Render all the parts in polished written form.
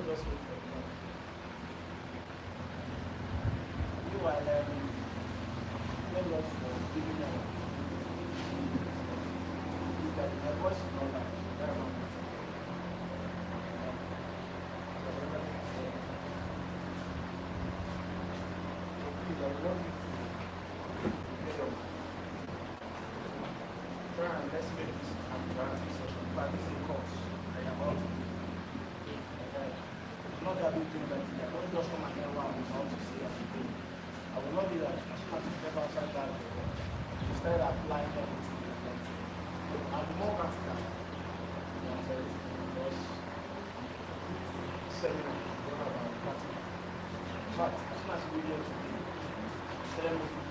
just wait for them. Meanwhile, thank God for giving them that my voice is not loud. Very well. Please, I would love you to get up. Try and let's make this an interactive session. But this is a course I am about to do. Not that big thing that I don't just come and hear what I'm about to say everything. I will not do that. As soon as you step outside that door, you start applying everything. I'll be more practical. Because seminar is all about practical. In fact, as soon as you get today, tell me to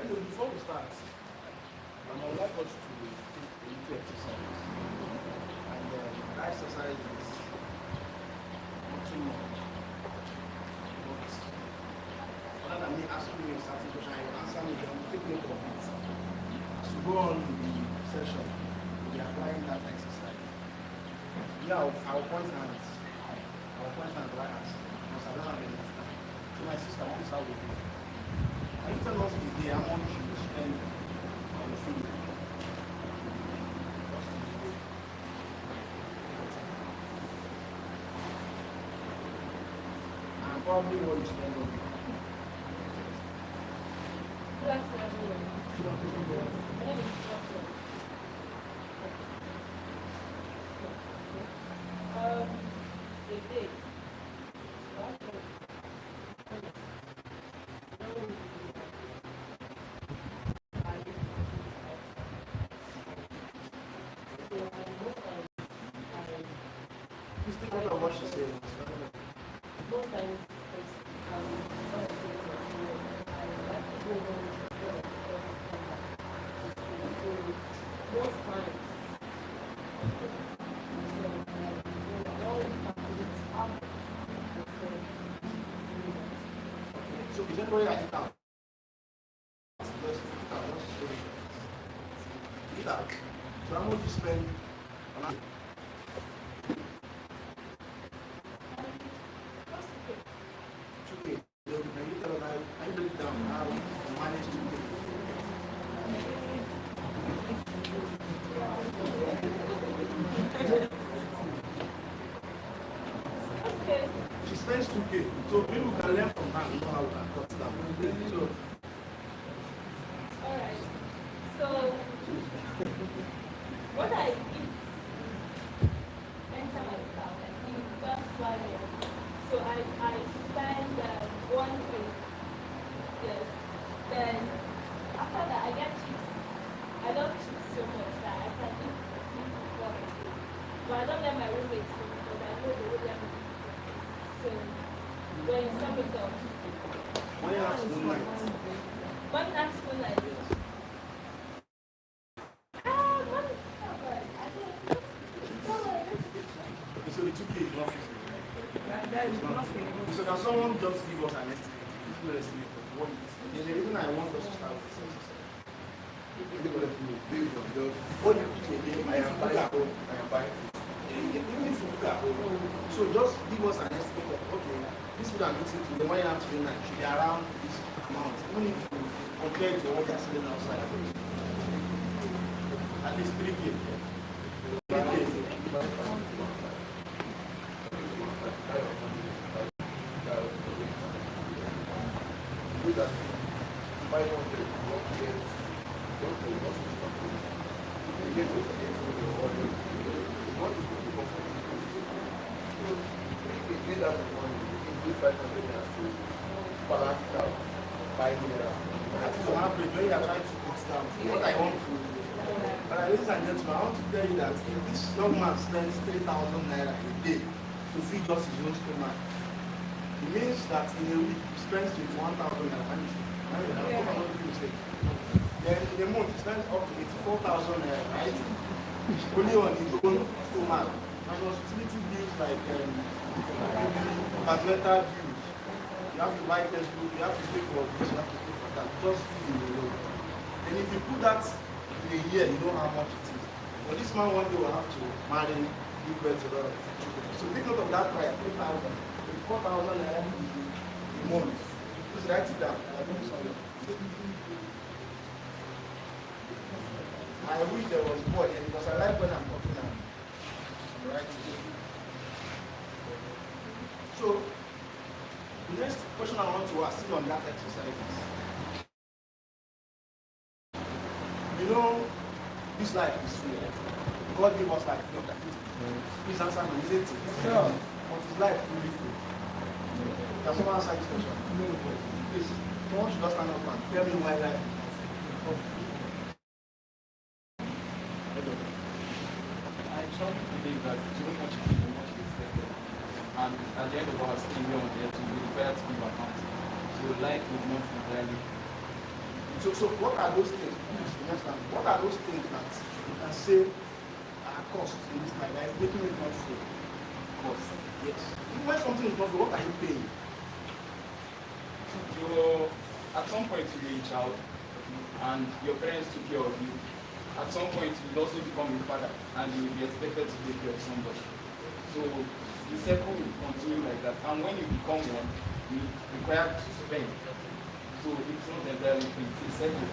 before we start, I would like us to take a little exercise. And that exercise is not too much. But rather than me asking you a certain question, I will answer me, then take note of it. As we go on in the session, we'll be applying that exercise. Yeah, I'll point hands. I'll point hands like us. Because I don't have any time. So my sister wants how we do. Can you tell us the day how much you spend on the food? And probably what you spend on it. A day. What she said. Most times, So is anybody write it down? So how much you spend on that? Spends 2K. So people can learn from her and know how to cut down. So, alright. So what I eat enter my account in first 1 year. So I spend 1K. Yes. Then after that I get chips. I love chips so much that I can eat 4 a day. But I don't let my roommates know because I know they will let me. So when you sum it up, one afternoon night. one afternoon night. Okay, so the 2K is not fixed. So can someone just give us an estimate? This is an estimate of what it is. There's a reason I want us to start with this. What you eat a day, I am buying food. Even if you cook at home, so just give us an estimate of, okay, this food I'm eating today, one afternoon night should be around this amount, even if you compare it to what they're selling outside. At least 3K. 3K. What I want to, ladies and gentlemen, I want to tell you that if this young man spends 3,000 naira a day to feed just his own stomach, it means that in a week he spends 21,000 naira. Then in a month, you spend up to 84,000 right? Only on his own stomach. And utility bills like environmental bills. You have to buy textbook, you have to pay for this, you have to pay for that. Just feed the road. And if you put that in a year, you know how much it is. But this man one day will have to marry, give birth to a lot of children. So take note of that price, 3,000. 4,000 a month. Just write it down. I wish there was more here because I like when I'm talking now. Right? So, the next question I want to ask you on that exercise is, you know, this life is free. God gave us life free. Please answer me, is it? Yeah. But is life truly free? Can someone answer this question? No. Please, someone should just stand up and tell me why life is free. I strongly believe that too much is too much expected. And at the end of our stay here on earth, we will require to give account. So life is not entirely free. So what are those things? What are those things that you can say are cost in this life that is making it not free? Cost. Yes. When something is not free, what are you paying? At some point you were a child and your parents took care of you. At some point you will also become a father and you will be expected to take care of somebody. So the circle will continue like that. And when you become one, you require to spend. So it's not entirely free. It's a circle.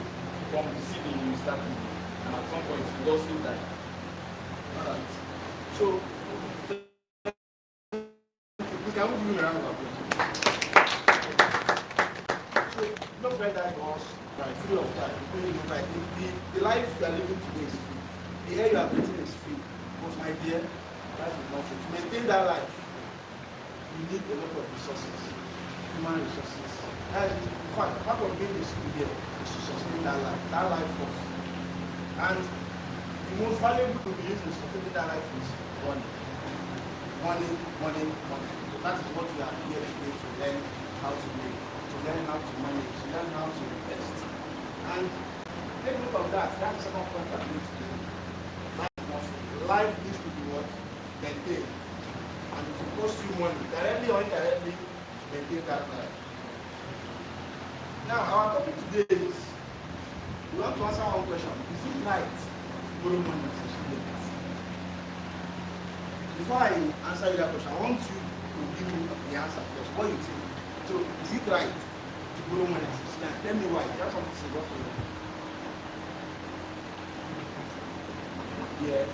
From receiving you start giving. And at some point you will also die. Alright. So we can give you a round of applause. So don't write that for us. Right, free of charge. Like the life you are living today is free. The air you are breathing is free. But my dear, life is not free. To maintain that life, you need a lot of resources, human resources. And in fact, part of being this here is to sustain that life first. And the most valuable to be used in sustaining that life is money. Money. That is what we are here today to learn how to make, to learn how to manage, to learn how to invest. And take note of that. That's the second point I'm going to do. Life needs to be what? Maintained. And it will cost you money, directly or indirectly, to maintain that life. Now, our topic today is, we want to answer one question. Is it right to borrow money as a student? Before I answer you that question, I want you to give me the answer first. What do you think? So, is it right to borrow money as a student? Tell me why. You have something to say. What for you? Yes.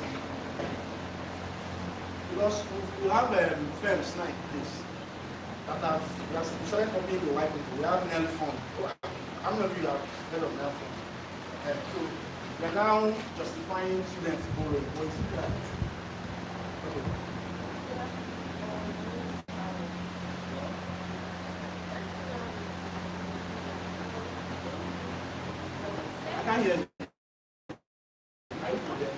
Because we have firms like this that have certain companies in white people. We have Nel Fund. How many of you have heard of Nel Fund? So we are now justifying students borrowing. What is it right? Okay. I can't hear you. Are you forget?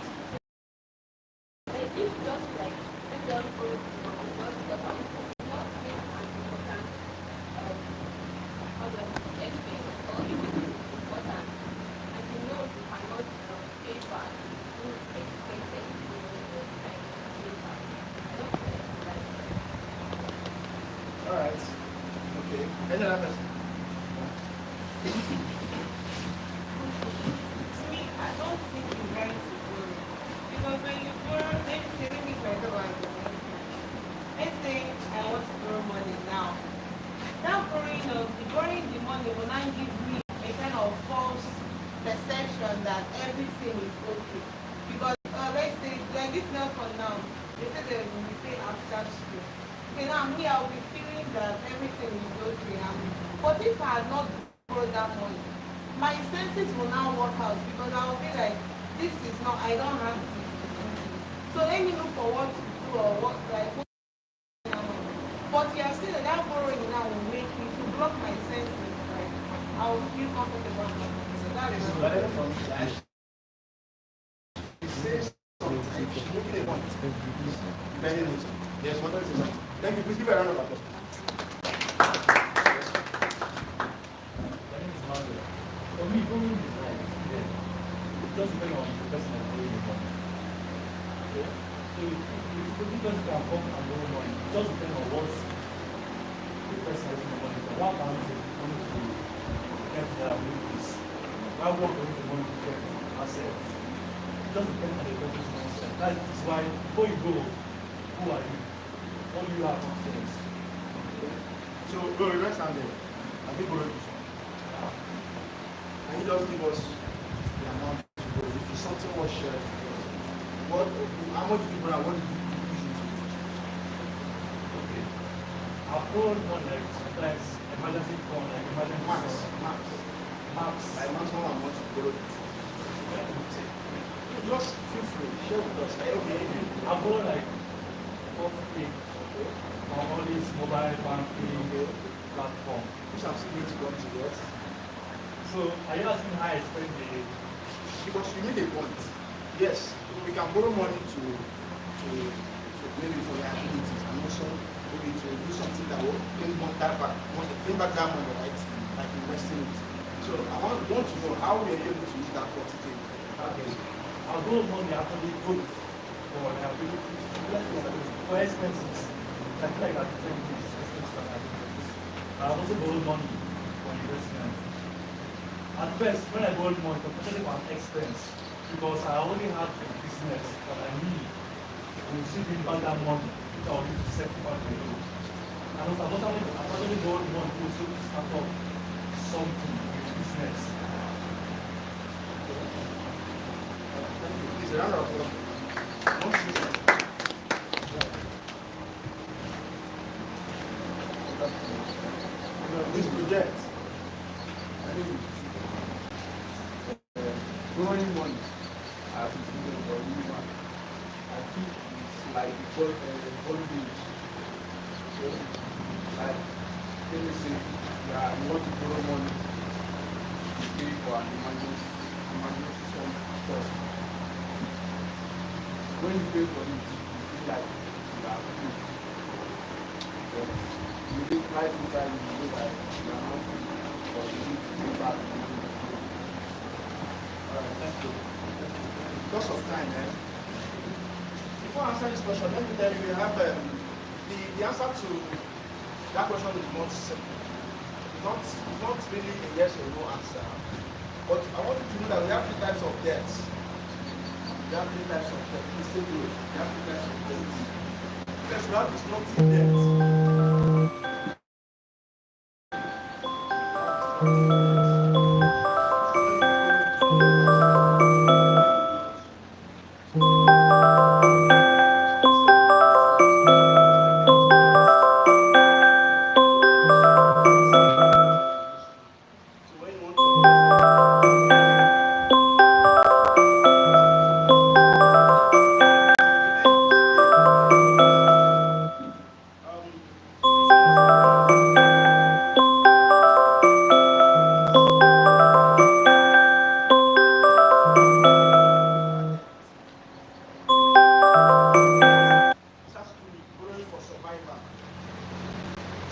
All right. Okay. Any other person? I don't think it's right to borrow. Because when you borrow, let me try to let's say I want to borrow money now. Now borrowing the money will not give me a kind of false perception that everything is okay. Because let's say like this now for now, they say they will be paid after school. Okay, now me I'll be feeling that everything is okay. But if I had not borrowed that money, my senses will now work out because I will be like, this is not, I don't have this. So let me look for what to do or what, like, but you are saying that borrowing now will make me to block my senses, like, I will feel comfortable. So that is It says something. Making a point. Yes, what else is that? Thank you. Please give a round of applause. person can come and borrow money. It just depends on what the person has the money for. One can use the money to get their abilities. One can use the money to get assets. It just depends on the person's mindset. That is why before you go, who are you? What do you have confidence? So, bro, let's stand there. I think borrowed before. And he just give us the amount to borrow. If it's something was shared, what, how much did you borrow? What did you use it to? Okay. I've borrowed one like sometimes emergency fund, like emergency Max. Max. Like maximum amount to borrow. Just feel free, share with us. Like, okay, I've borrowed like 40K on all these mobile banking platform. which I'm still going to come to, yes. So are you asking how I spend the Because you made a point. Yes, we can borrow money to maybe for your activities and also maybe to do something that will bring that back, bring back that money, right? Like investing it. So I want to know how we are able to use that 40K. okay? I'll borrow money actually good for the ability for expenses. I feel like that's different things, expenses and activities. I've also borrowed money for investment. At first, when I borrowed money, it was actually for an expense because I already had a business that I need to receive back that money, which I will need to set back the loan. And also, I've actually borrowed money to start up something with business. Please, a round of applause. This project, I mean, borrowing money as a student or human, I think it's like bondage. Okay? Like, let me say, yeah, you want to borrow money to pay for an emergency stuff. When you pay for it, you feel like you are free. But you think life inside you feel like you are not free, but you need to pay back. Alright, thank you. Because of time, before I answer this question, let me tell you, we have the answer to that question is not simple. It's not really a yes or no answer. But I want you to know that we have three types of debts. We have three types of debt. Please take a look. We have three types of debts. First, we have destructive debt.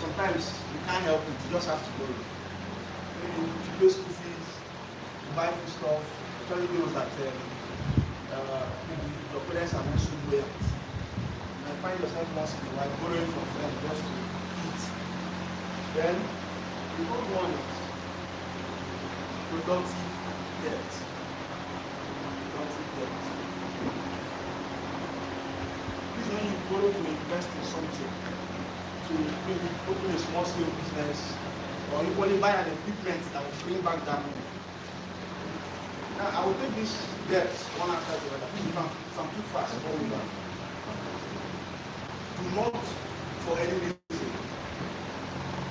Sometimes you can't help it, you just have to borrow. Maybe to pay school fees, to buy food stuff, especially those that maybe your parents are not so well. You might find yourself once in a while borrowing from friends just to eat. Then the third one is productive debt. Productive debt. This is when you borrow to invest in something. To maybe open a small scale business or equally buy an equipment that will bring back that money. Now I will take this debt one after the other. If I'm too fast, call me back. Do not for any reason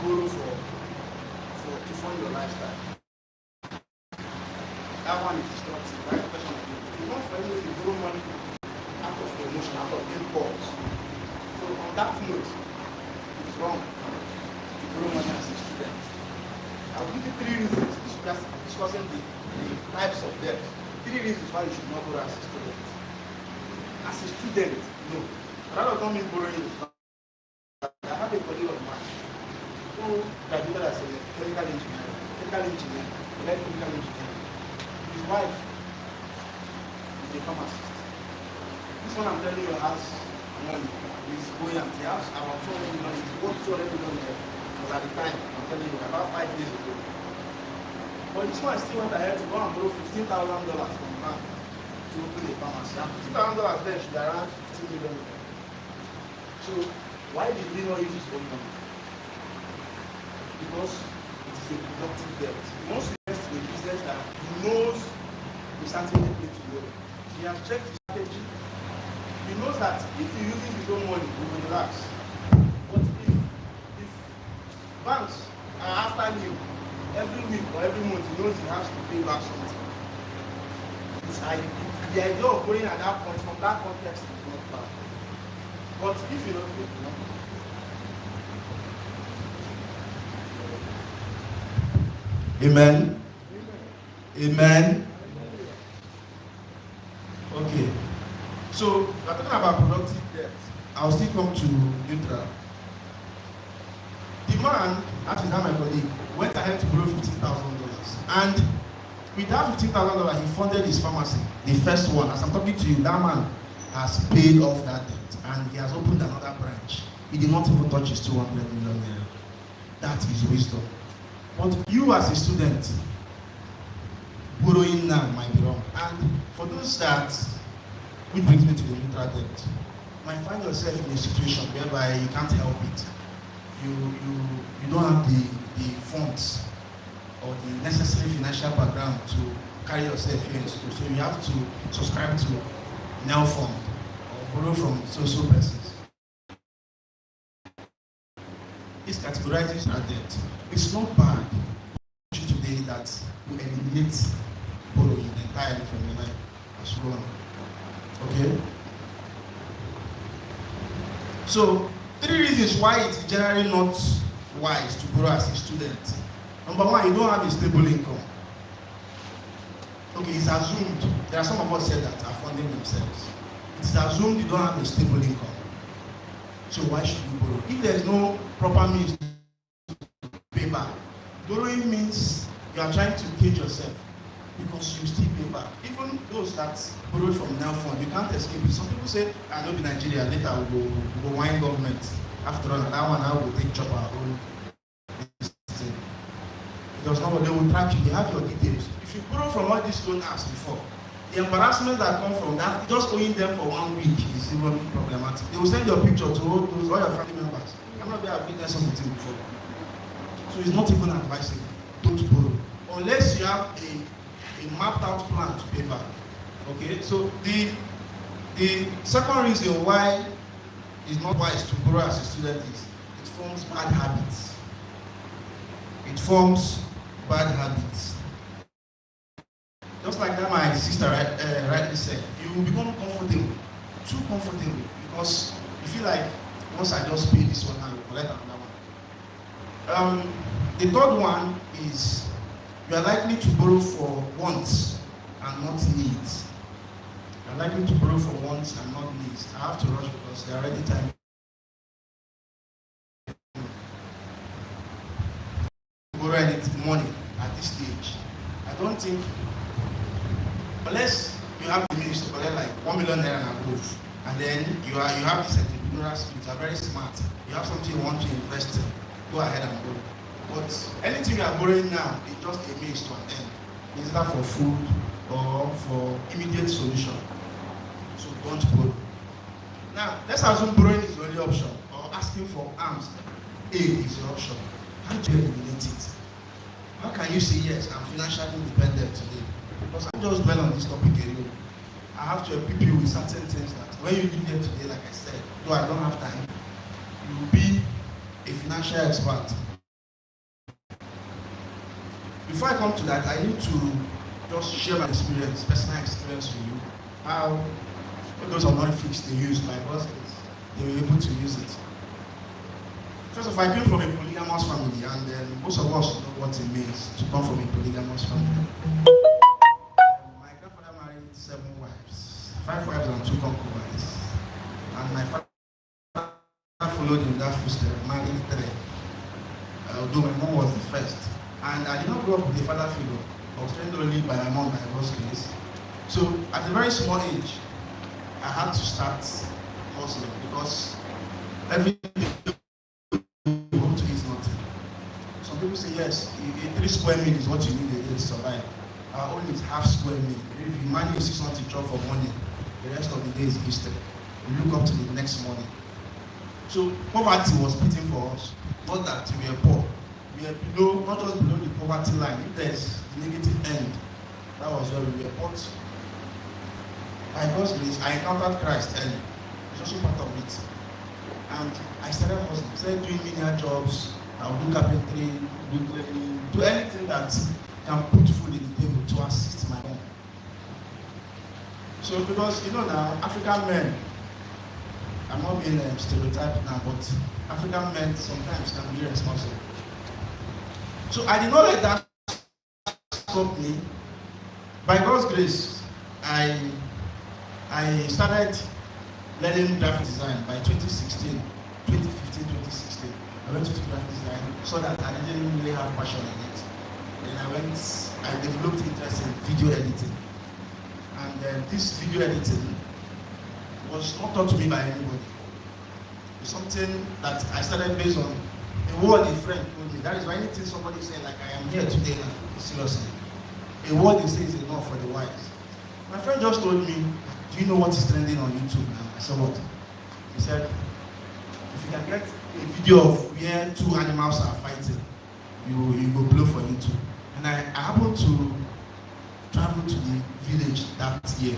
borrow to fund your lifestyle. That one is destructive, right? Do not for any reason borrow money out of emotion, out of impulse. So on that note, wrong to borrow money as a student. I will give you 3 reasons discussing the types of debt. 3 reasons why you should not borrow as a student. As a student, no. That does not mean borrowing. I have a colleague of mine who graduated as a chemical engineer, electrical engineer. His wife is a pharmacist. This one I'm telling you has money. is going at the house about 200 million. What 200 million was at the time, I'm telling you, about 5 years ago. But this one still went ahead to go and borrow $15,000 from the bank to open a pharmacy. And $15,000 then should be around 15 million. So why did he not use his own money? Because it is a productive debt. He wants to invest in a business that he knows is certainly going to grow. He has checked his strategy. He knows that if he uses his own money, he will relax. But if banks are after him every week or every month, he knows he has to pay back something. The idea of going at that point, from that context, is not bad. But if you don't pay, you know. Amen. Amen. Okay. So we're talking about productive debt. I'll still come to neutral. The man, that is not my colleague, went ahead to borrow $15,000. And with that $15,000, he funded his pharmacy, the first one. As I'm talking to you, that man has paid off that debt and he has opened another branch. He did not even touch his 200 million naira. That is wisdom. But you as a student, borrowing now might be wrong. And for those that, which brings me to the neutral debt, you might find yourself in a situation whereby you can't help it. You don't have the funds or the necessary financial background to carry yourself here in school. So you have to subscribe to NEL fund or borrow from social persons. This categorizes our debt. It's not bad today that we eliminate borrowing entirely from your life as well. Okay? So, 3 reasons why it's generally not wise to borrow as a student. Number 1, you don't have a stable income. Okay, it's assumed. There are some of us said that are funding themselves. It's assumed you don't have a stable income. So why should you borrow? If there is no proper means to pay back, borrowing means you are trying to cage yourself because you still pay back. Even those that borrow from NEL fund, you can't escape it. Some people say, I know in Nigeria, later we'll go wine government. After all, that one now will take chop our own thing. Because now they will track you, they have your details. If you borrow from all these loan apps before, the embarrassment that come from that, just owing them for 1 week is even problematic. They will send your picture to all your family members. I'm not there, I've witnessed something before. So it's not even advisable. Don't borrow. Unless you have a mapped out plan to pay back. Okay, so the second reason why it's not wise to borrow as a student is it forms bad habits. It forms bad habits. Just like that my sister rightly said, you will become comfortable, too comfortable, because you feel like once I just pay this one, I will collect another one. The third one is you are likely to borrow for wants and not needs. You are likely to borrow for wants and not needs. I have to rush because they are already time. Borrow any money at this stage. I don't think, unless you have the means to collect like 1 million naira and above, and then you have this entrepreneurial spirit, you are very smart, you have something you want to invest in, go ahead and borrow. But anything you are borrowing now is just a means to an end. It's either for food or for immediate solution. So don't borrow. Now, let's assume borrowing is the only option, or asking for arms aid is the option. How do you eliminate it? How can you say, yes, I'm financially independent today? Because I just dwell on this topic alone. I have to equip you with certain things that when you live here today, like I said, though I don't have time, you will be a financial expert. Before I come to that, I need to just share my experience, personal experience with you. How those are not fixed, they use my husbands, they were able to use it. First of all, I came from a polygamous family, and then most of us know what it means to come from a polygamous family. My grandfather married 7 wives, 5 wives and 2 concubines. And my father followed in that footstep, married 3. Although my mom was the first. And I did not grow up with a father figure. I was trained only by my mom by God's grace. So at a very small age, I had to start hustling because every day you want to eat nothing. Some people say yes, 3 square meal is what you need a day to survive. Our own is half square meal. If you manage 6 months to chop for morning, the rest of the day is history. You look up to the next morning. So poverty was beaten for us. Not that we are poor. We are below, not just below the poverty line. If there's the negative end, that was where we were. But by God's grace, I encountered Christ early. It's also part of it. And I started hustling, started doing menial jobs. I would do carpentry, do cleaning, do anything that can put food in the table to assist my home. So because you know now, African men, I'm not being stereotyped now, but African men sometimes can be irresponsible. So I did not let that stop me. By God's grace, I started learning graphic design by 2016, 2015, 2016. I went to graphic design so that I didn't really have passion in it. Then I developed interest in video editing. And this video editing was not taught to me by anybody. It's something that I started based on a word a friend told me. That is why anything somebody said, like I am here today now, seriously. A word they say is enough for the wise. My friend just told me, do you know what is trending on YouTube now? I said, what? He said, if you can get a video of where 2 animals are fighting, you go blow for YouTube. And I happened to travel to the village that year.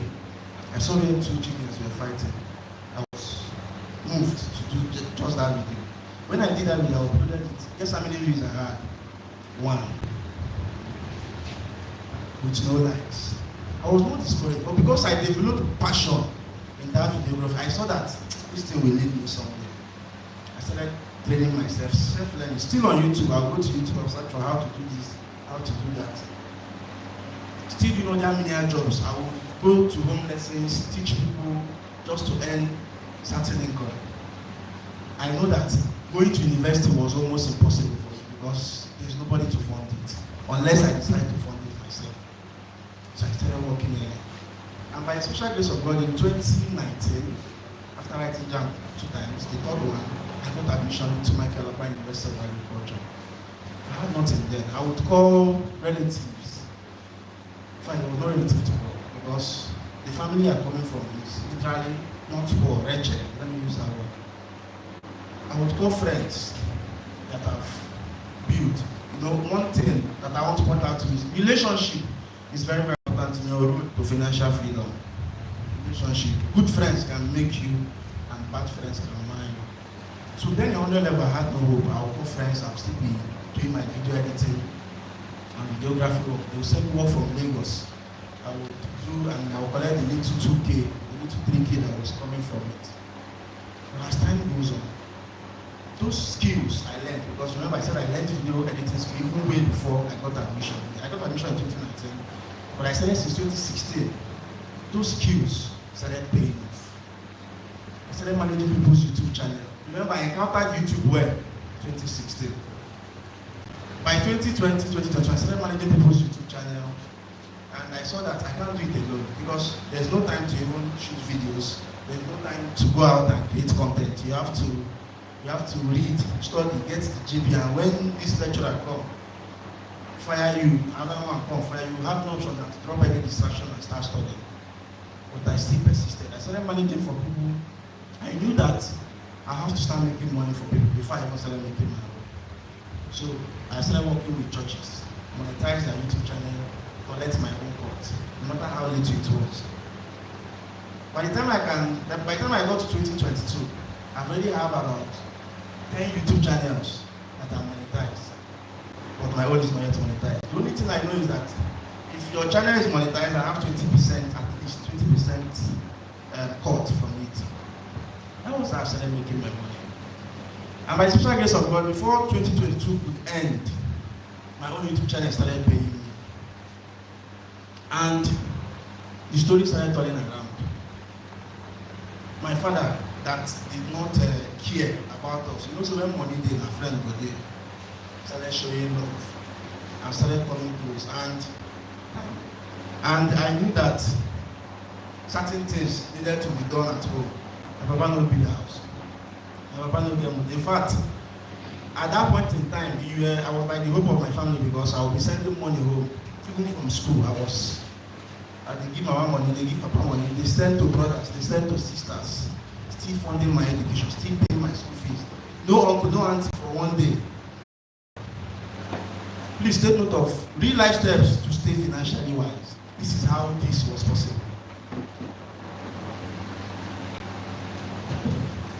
I saw where 2 chickens were fighting. I was moved to do just that video. When I did that video, I uploaded it. Guess how many views I had? 1. With no likes. I was not discouraged, but because I developed passion in that videography, I saw that this thing will lead me somewhere. I started training myself, self-learning. Still on YouTube, I'll go to YouTube and search for how to do this, how to do that. Still doing other menial jobs. I would go to home lessons, teach people just to earn certain income. I know that going to university was almost impossible for me because there's nobody to fund it, unless I decide to fund it myself. So I started working in it. And by the special grace of God in 2019, after writing JAMB 2 times, the third one, I got admission to Michael Alba University of Agriculture. I had nothing then. I would call relatives. Fine, it was not relative to God because the family are coming from is literally not poor, wretched. Let me use that word. I would call friends that have built. You know, one thing that I want to point out to you is relationship is very, very important in your route to financial freedom. Relationship. Good friends can make you, and bad friends can marry you. So then on the level, I had no hope. I would call friends, I'll still be doing my video editing and videography work. They will send me work from Lagos. I would do, and I would collect the little 2K, the little 3K that was coming from it. But as time goes on, those skills I learned, because remember I said I learned video editing skill even way before I got admission. I got admission in 2019, but I started since 2016. Those skills started paying off. I started managing people's YouTube channel. Remember, I encountered YouTube where 2016. By 2020, 2021, I started managing people's YouTube channel, and I saw that I can't do it alone because there's no time to even shoot videos. There's no time to go out and create content. You have to read, study, get the GB, and when this lecturer come, fire you, another one come, fire you, have no option than to drop any distraction and start studying. But I still persisted. I started managing for people. I knew that I have to start making money for people before I even started making my own. So I started working with churches, monetize their YouTube channel, collect my own cut, no matter how little it was. By the time I got to 2022, I already have about 10 YouTube channels that are monetized, but my own is not yet monetized. The only thing I know is that if your channel is monetized, I have 20%, at least 20% cut from it. That was how I started making my money. And by the special grace of God, before 2022 could end, my own YouTube channel started paying me. And the story started turning around. My father, that did not care about us. You know, so when money did, our friend go there, started showing love and started coming close. And I knew that certain things needed to be done at home. My papa not build a house. My papa no get money. In fact, at that point in time, I was like the hope of my family because I would be sending money home. Even from school, they give mama money, they give papa money, they send to brothers, they send to sisters, still funding my education, still paying my school fees. No uncle, no auntie for one day. Please take note of real life steps to stay financially wise. This is how this was possible.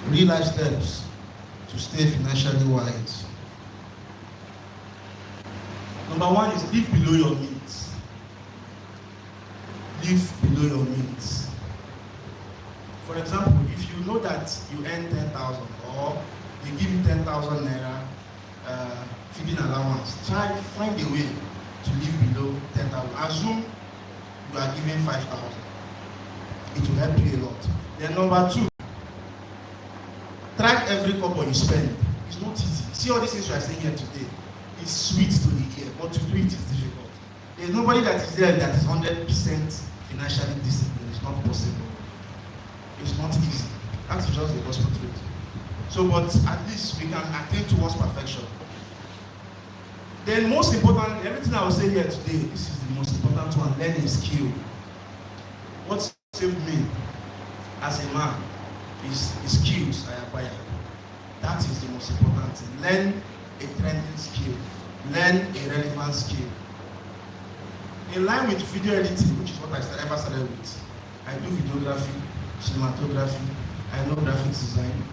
Real life steps to stay financially wise. Number one is live below your means. Live below your means. For example, if you know that you earn 10,000 or they give you 10,000 naira feeding allowance, find a way to live below 10,000. Assume you are giving 5,000. It will help you a lot. Then number two, track every kobo you spend. It's not easy. See all these things we are saying here today. It's sweet to the ear, but to do it is difficult. There's nobody that is there that is 100% financially disciplined. It's not possible. It's not easy. That's just the gospel truth. So, but at least we can attain towards perfection. Then most importantly, everything I will say here today, this is the most important one, learning skill. What saved me as a man is the skills I acquired. That is the most important thing. Learn a trending skill. Learn a relevant skill. In line with video editing, which is what I ever started with, I do videography, cinematography, I know graphics design,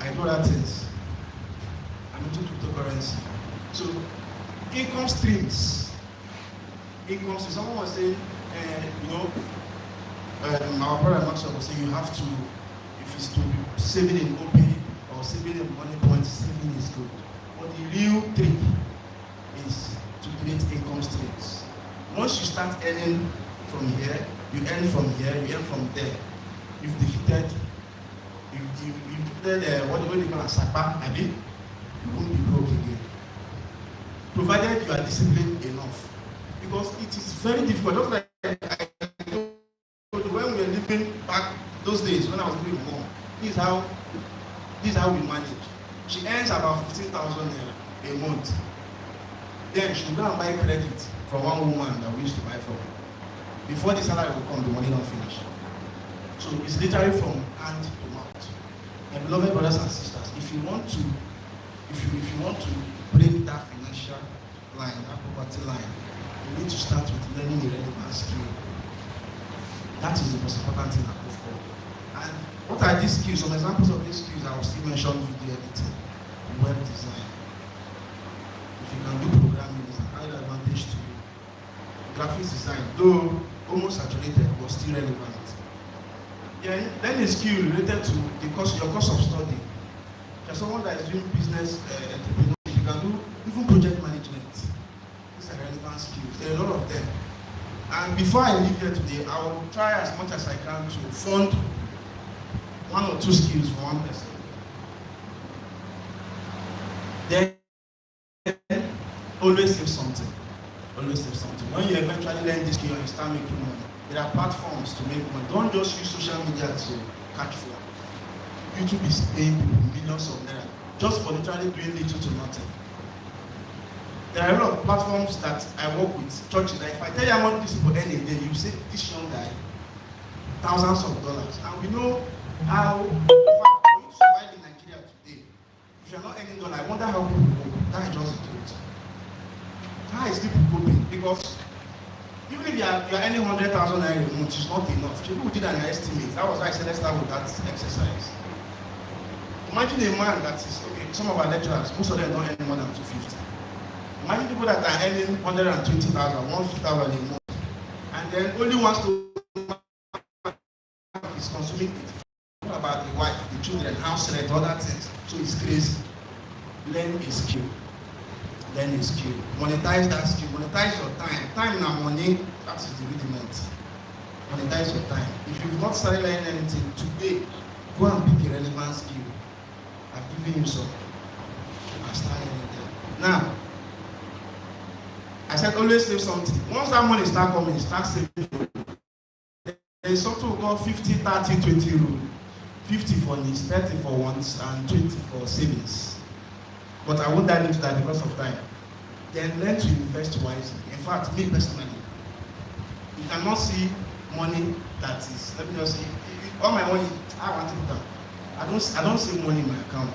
I know other things. I'm into cryptocurrency. So, income streams. Income streams. Someone was saying, our brother Maxwell was saying you have to, if it's to saving in OP or saving in money points, saving is good. But the real trick is to create income streams. Once you start earning from here, you earn from here, you earn from there. You've defeated what do you call a sapa, Abi? You won't be broke again. Provided you are disciplined enough. Because it is very difficult. Just like when we were living back those days when I was doing more, this is how we manage. She earns about 15,000 naira a month. Then she will go and buy credit from one woman that we used to buy from. Before the salary will come, the money don't finish. So it's literally from hand to mouth. My beloved brothers and sisters, if you want to break that financial line, that poverty line, you need to start with learning a relevant skill. That is the most important thing above all. And what are these skills? Some examples of these skills I will still mention: video editing, web design. If you can do programming, it's an added advantage to you. Graphics design, though almost saturated, but still relevant. Yeah, then a skill related to your course of study. If you're someone that is doing business entrepreneurship, you can do even project management. These are relevant skills. There are a lot of them. And before I leave here today, I will try as much as I can to fund one or two skills for one person. Then always save something. Always save something. When you eventually learn this skill and you start making money, there are platforms to make money. Don't just use social media to catch fun. YouTube is paying people millions of naira just for literally doing little to nothing. There are a lot of platforms that I work with, churches, that if I tell you how much these people earn a day, you say, this young guy, thousands of dollars. And we know how, in fact, for you to survive in Nigeria today, if you're not earning dollars, I wonder how people cope. That is just the truth. How is people coping? Because even if you are earning 100,000 naira a month, it's not enough. People did an estimate. That was why I said let's start with that exercise. Imagine a man that is, okay, some of our lecturers, most of them don't earn more than 250. Imagine people that are earning 120,000, 150,000 a month, and then only wants to is consuming it. What about the wife, the children, house rent, other things? So it's crazy. Learn a skill. Learn a skill. Monetize that skill. Monetize your time. Time and money, that is the rudiment. Monetize your time. If you've not started learning anything today, go and pick a relevant skill. I've given you some. And start learning them. Now, I said always save something. Once that money starts coming, start saving. There is something we call 50-30-20 rule. 50 for needs, 30 for wants, and 20 for savings. But I won't dive into that because of time. Then learn to invest wisely. In fact, me personally, you cannot see money that is, let me just say, all my money, I want it down. I don't see money in my account.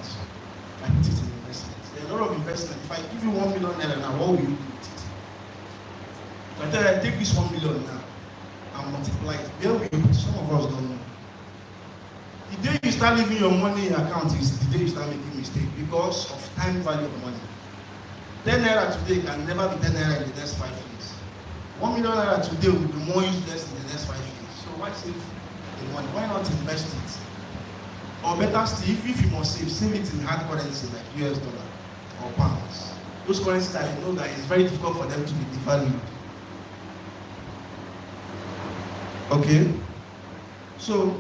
I put it in investment. There's a lot of investment. If I give you 1 million naira now, what will you do with it? If I tell you, I take this 1 million now and multiply it, where will you put it? Some of us don't know. The day you start leaving your money in your account is the day you start making mistakes because of time value of money. 10 naira today can never be 10 naira in the next 5 years. 1 million naira today will be more useless in the next 5 years. So why save the money? Why not invest it? Or better still, if you must save it in hard currency like US dollar or pounds. Those currencies that you know that it's very difficult for them to be devalued. Okay? So,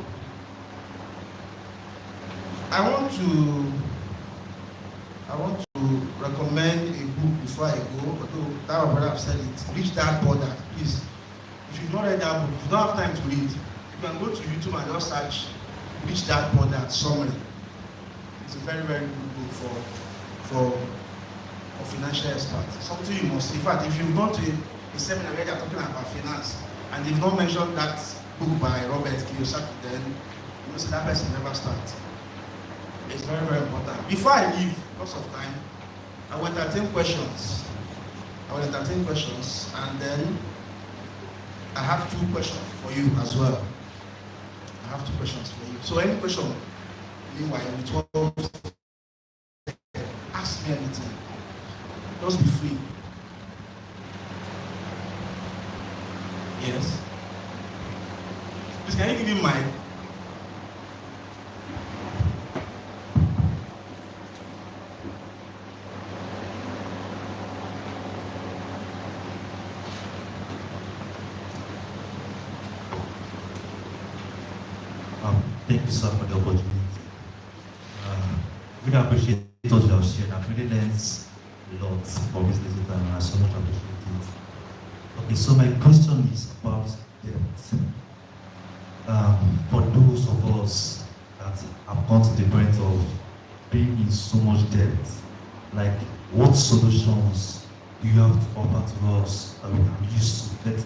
I want to recommend a book before I go, although that brother have said it. Rich Dad Poor Dad. Please, if you've not read that book, if you don't have time to read, you can go to YouTube and just search Rich Dad Poor Dad summary. It's a very, very good book for financial experts. Something you must. In fact, if you've gone to a seminar where they're talking about finance and they've not mentioned that book by Robert Kiyosaki, then you know, so that person never starts. It's very, very important. Before I leave, because of time, I will entertain questions. And then I have 2 questions for you as well. I have 2 questions for you. So any question, meanwhile, in 12, ask me anything. Just be free. Yes? Please, can you give me mic? Thank you, sir, for the opportunity. Really appreciate what you have shared. I've really learned a lot from this visit and I so much appreciate it. Okay, so my question is about debt. For those of us that have gone to the point of being in so much debt, like what solutions do you have to offer to us that we can use to get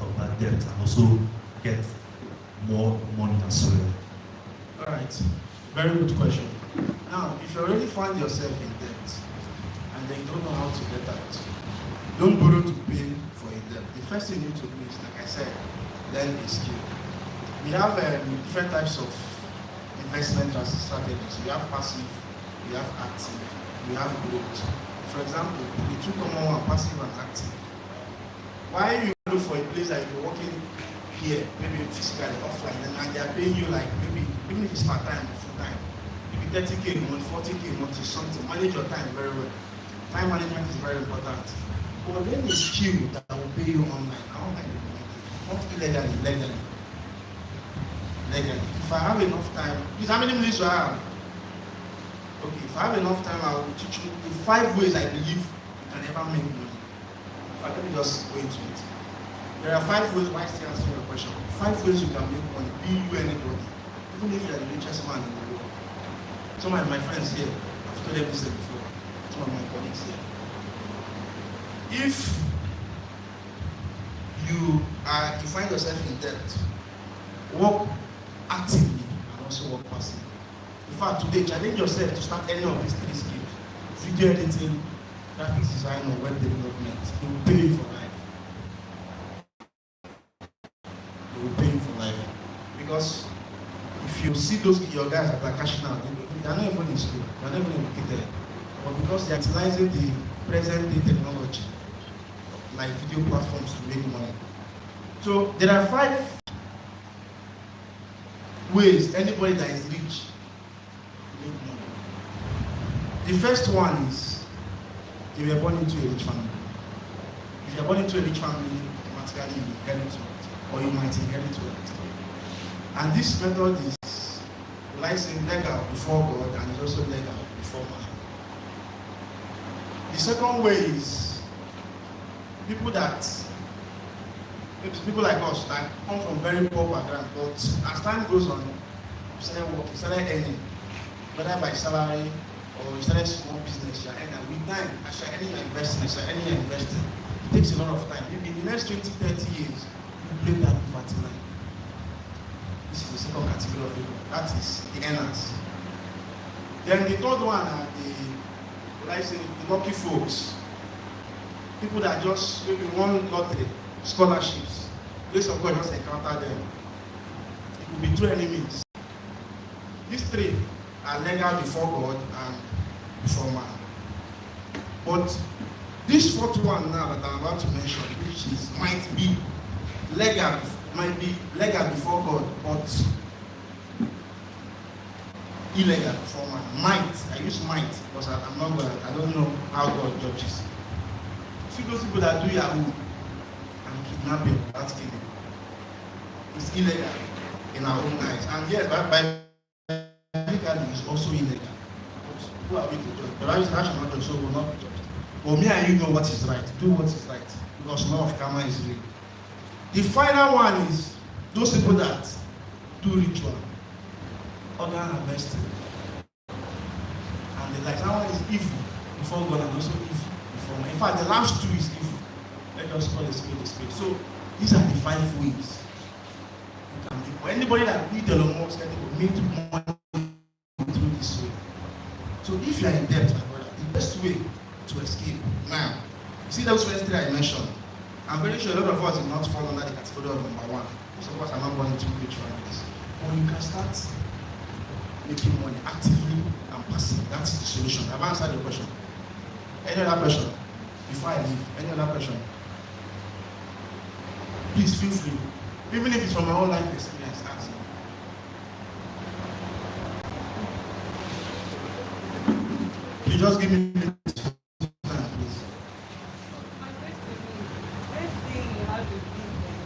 out of that debt and also get more money as well? All right, very good question. Now, if you already find yourself in debt and then you don't know how to get out, don't borrow to pay for a debt. The first thing you need to do is, like I said, learn a skill. We have different types of investment strategies. We have passive, we have active, we have growth. For example, the 2 common ones, passive and active. Why you look for a place that you're working here, maybe physically, offline, and they are paying you like maybe, even if it's part-time or full-time, maybe 30K a month, 40K a month is something. Manage your time very well. Time management is very important. But then the skill that will pay you online, not illegally, legally. If I have enough time, please, how many minutes do I have? Okay, if I have enough time, I will teach you the 5 ways I believe you can ever make money. Let me just go into it. There are 5 ways, why still answering your question? 5 ways you can make money, be you anybody, even if you are the richest man in the world. Some of my friends here, I've told them this before, some of my colleagues here. If you find yourself in debt, work actively and also work passively. In fact, today, challenge yourself to start any of these 3 skills. Video editing, graphics design, or web development. It will pay you for life. It will pay you for life. Because if you see your guys that are cashing out, they are not even in school, they are not even educated. But because they are utilizing the present day technology, like video platforms, to make money. So there are 5 ways anybody that is rich make money. The first one is if you are born into a rich family. If you are born into a rich family, automatically you inherit wealth, or you might inherit wealth. And this method is, like saying, legal before God, and it's also legal before man. The second way is people like us that come from very poor background, but as time goes on, you started working, you started earning, whether by salary or you started small business, you're earning. With time, as you're earning, you're investing, as you're earning, you're investing. It takes a lot of time. Maybe in the next 20, 30 years, you break that poverty line. This is the second category of people. That is the earners. Then the third one are the lucky folks. People that just maybe won lottery, scholarships. Grace of God just encounter them. It could be two enemies. These three are legal before God and before man. But this fourth one now that I'm about to mention, which is might be legal before God, but illegal before man. I use might because I'm not God. I don't know how God judges. See those people that do Yahoo and kidnapping, that's killing. It's illegal in our own eyes. And yes, legally it's also illegal. But who are we to judge? But I should not judge, so we will not be judged. But me and you know what is right. Do what is right. Because law of karma is real. The final one is those people that do ritual, organ harvesting. And the like, that one is evil before God and also evil before man. In fact, the last two is evil. Let us call a spade a spade. So these are the 5 ways. For anybody that needs Elon Musk, made money through this way. So if you are in debt, my brother, the best way to escape now, see those first 3 I mentioned. I'm very sure a lot of us will not fall under the category of number 1. Most of us are not born into rich families. But you can start making money actively and passively. That's the solution. I've answered the question. Any other question? Before I leave, any other question? Please feel free. Even if it's from my own life experience, ask me. You just give me time, please. Let's say you have a business.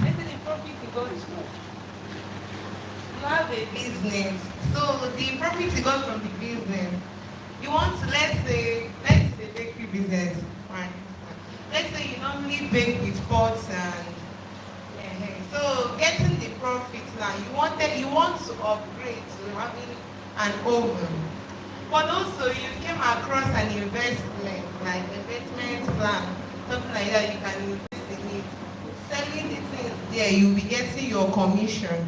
Let's say the profit you got. You have a business. So the profit you got from the business, you want to, let's say the bakery business, fine. Let's say you normally bake with pots and so getting the profit now, you want to upgrade to having an oven. But also you came across an investment, like investment plan, something like that, you can invest in it. Selling the things there, you'll be getting your commission.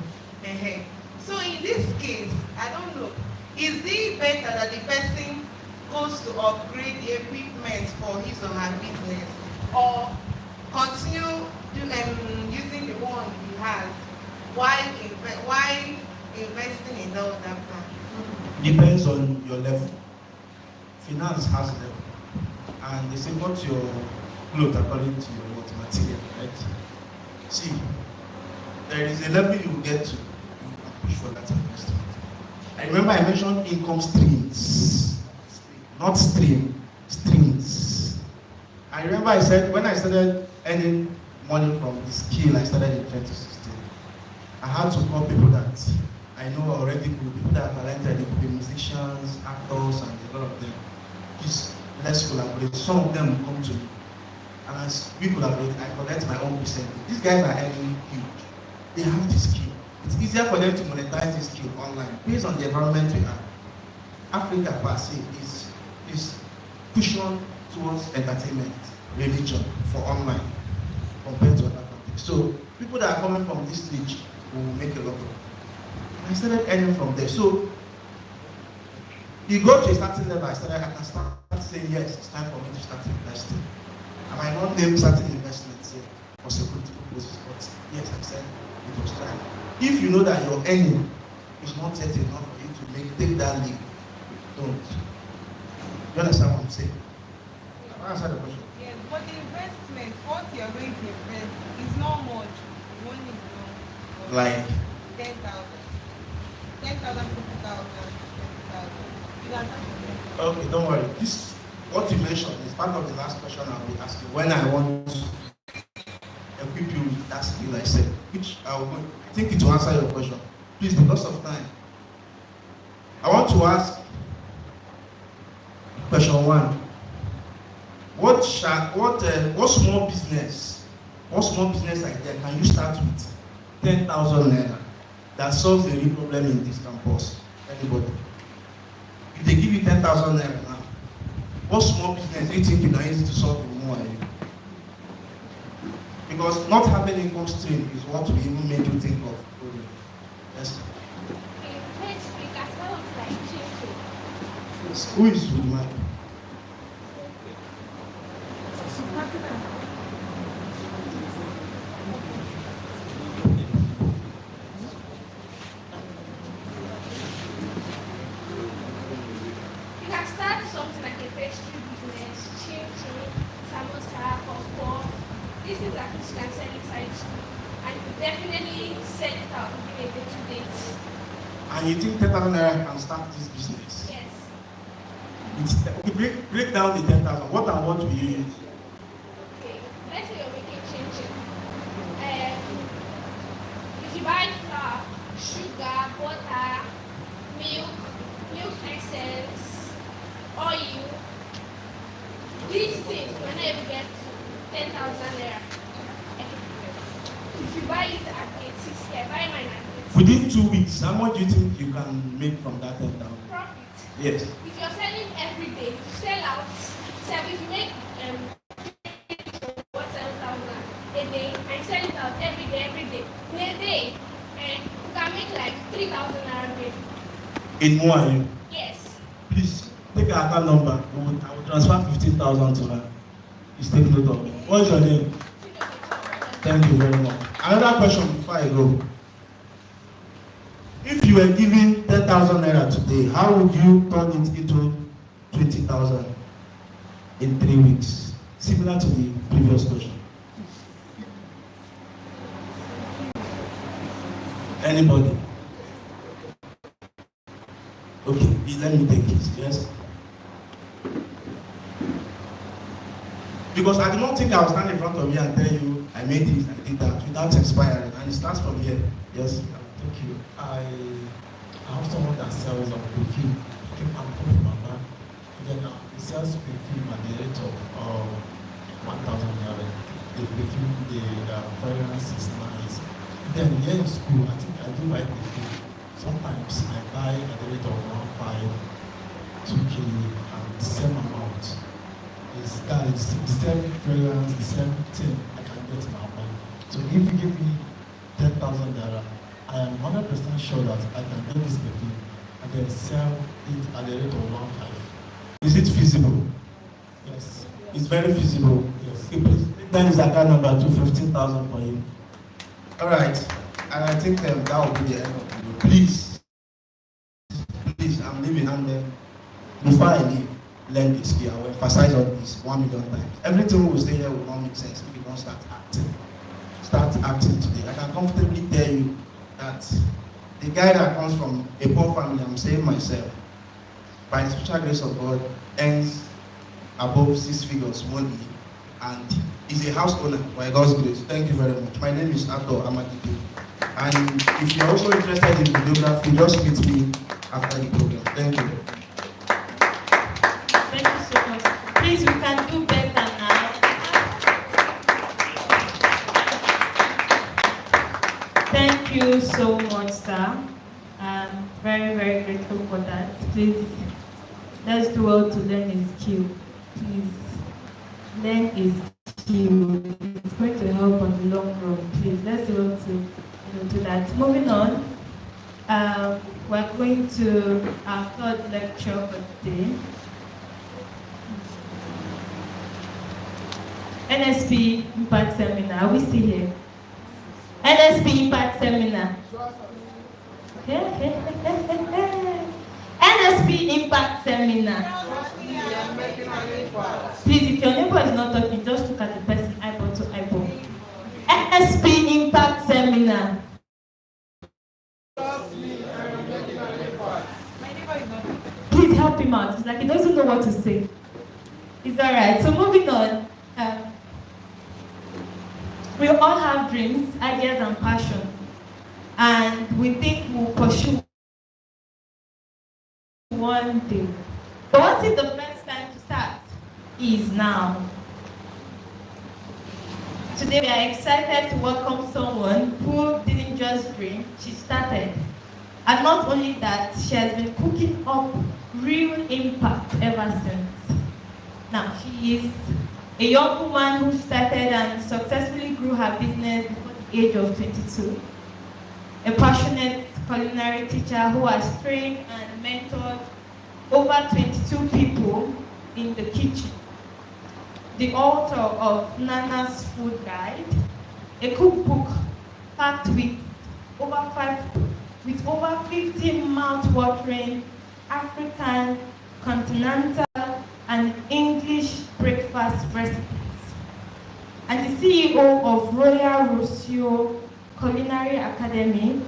So in this case, I don't know, is it better that the person goes to upgrade the equipment for his or her business, or continue using the one he has while investing in the other plan? Depends on your level. Finance has a level. And they say what your clothes according to your material, right? See, there is a level you will get to, you can push for that investment. I remember I mentioned income streams. Not streams. I remember I said when I started earning money from the skill I started in 2016, I had to call people that I know are already good, people that are talented. They could be musicians, actors, and a lot of them. Please, let's collaborate. Some of them will come to me. And as we collaborate, I collect my own percentage. These guys are earning huge. They have the skill. It's easier for them to monetize this skill online based on the environment we have. Africa per se is pushing towards entertainment, religion for online compared to other countries. So people that are coming from this stage will make a lot of money. I started earning from there. So you go to a certain level, I can start saying, yes, it's time for me to start investing. I might not name certain investments here for security purposes, but yes, I said it was time. If you know that your earning is not yet enough for you to take that leap, don't. You understand what I'm saying? I answered the question. Yes, but the investment, what you're going to invest is not much. Money is not. Like 10,000. 10,000, 50,000, 20,000. You can have okay, don't worry. This what you mentioned is part of the last question I'll be asking. When I want to equip you with that skill I said, which I think it will answer your question. Please, because of time, I want to ask question 1. What small business idea can you start with 10,000 naira that solves the real problem in this campus? Anybody? If they give you 10,000 naira now, what small business do you think you can use to solve the more? Because not having income stream is what will even make you think of. Yes. Yes. Who is with Mike? And you think 10,000 naira can start this business? Yes. Okay, break down the 10,000. What and what will you use? Okay, let's say you're making chin-chin. If you buy flour, sugar, butter, milk essence, oil, these things will never get to 10,000 naira. If you buy it at 860, I buy mine at 860. Within 2 weeks, how much do you think you can make from that 10,000? Profit. Yes. If you're selling every day, if you sell out, if you make 7,000 a day and sell it out every day, in a day, and you can make like 3,000 naira a day. In one? Yes. Please take her account number. I will transfer 15,000 to her. Please take note of it. What's your name? Thank you very much. Another question before I go. If you were given 10,000 naira today, how would you turn it into 20,000 in 3 weeks? Similar to the previous question. Anybody? Okay, let me take it. Yes. Because I do not think I will stand in front of you and tell you I made this, I did that without expiring, and it starts from here. Yes. Thank you. I have someone that sells perfume. I think I'm from Mama. Then he sells perfume at the rate of 1,000 naira. The perfume, the fragrance is nice. Then here in school, I think I do buy perfume. Sometimes I buy at the rate of 1.5, 2 kg, and the same amount. That is the same fragrance, the same thing I can get in my mind. So if you give me 10,000 naira, I am 100% sure that I can get this perfume and then sell it at the rate of 1.5. Is it feasible? Yes. It's very feasible. Yes. Okay, please take down his account number to 15,000 for him. All right, and I think that will be the end of the video. Please, I'm leaving, and then before I leave, learn this skill. I will emphasize on this 1 million times. Everything we will say here will not make sense if you don't start acting. Start acting today. I can comfortably tell you that the guy that comes from a poor family, I'm saying myself, by the special grace of God, earns above 6 figures monthly and is a house owner by God's grace. Thank you very much. My name is Ato Amadide. And if you're also interested in videography, just meet me after the program. Thank you. Thank you so much. Please, we can do better now. Thank you so much, sir. I'm very, very grateful for that. Please, let's do well to learn his skill. Please, learn his skill. It's going to help on the long run. Please, let's do well to do that. Moving on, we're going to our third lecture for today. NSP Impact Seminar. Are we still here? NSP Impact Seminar. NSP Impact Seminar. Please, if your neighbor is not talking, just look at the person eyeball to eyeball. NSP Impact Seminar. Please help him out. It's like he doesn't know what to say. It's alright. So moving on. We all have dreams, ideas, and passion, and we think we'll pursue one day. But what's it the best time to start? Is now. Today we are excited to welcome someone who didn't just dream, she started. And not only that, she has been cooking up real impact ever since. Now, she is a young woman who started and successfully grew her business before the age of 22. A passionate culinary teacher who has trained and mentored over 22 people in the kitchen. The author of Nana's Food Guide, a cookbook packed with over 50 mouth-watering African, continental, and English breakfast recipes. And the CEO of Royal Rossio Culinary Academy,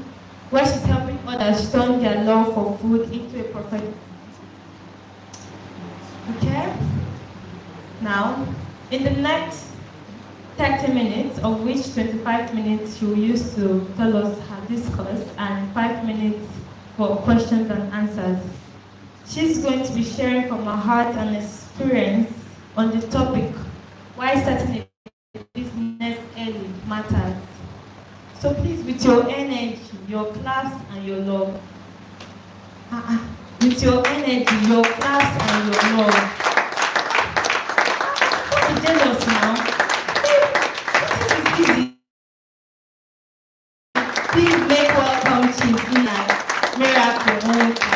where she's helping others turn their love for food into a profession. Okay? Now, in the next 30 minutes, of which 25 minutes she will use to tell us her discourse and 5 minutes for questions and answers, she's going to be sharing from her heart and experience on the topic, why starting a business early matters. So please, with your energy, your claps and your love. With your energy, your claps and your love. Don't be jealous now. It is easy. Please make welcome Chief Nina Miracle Onwuka.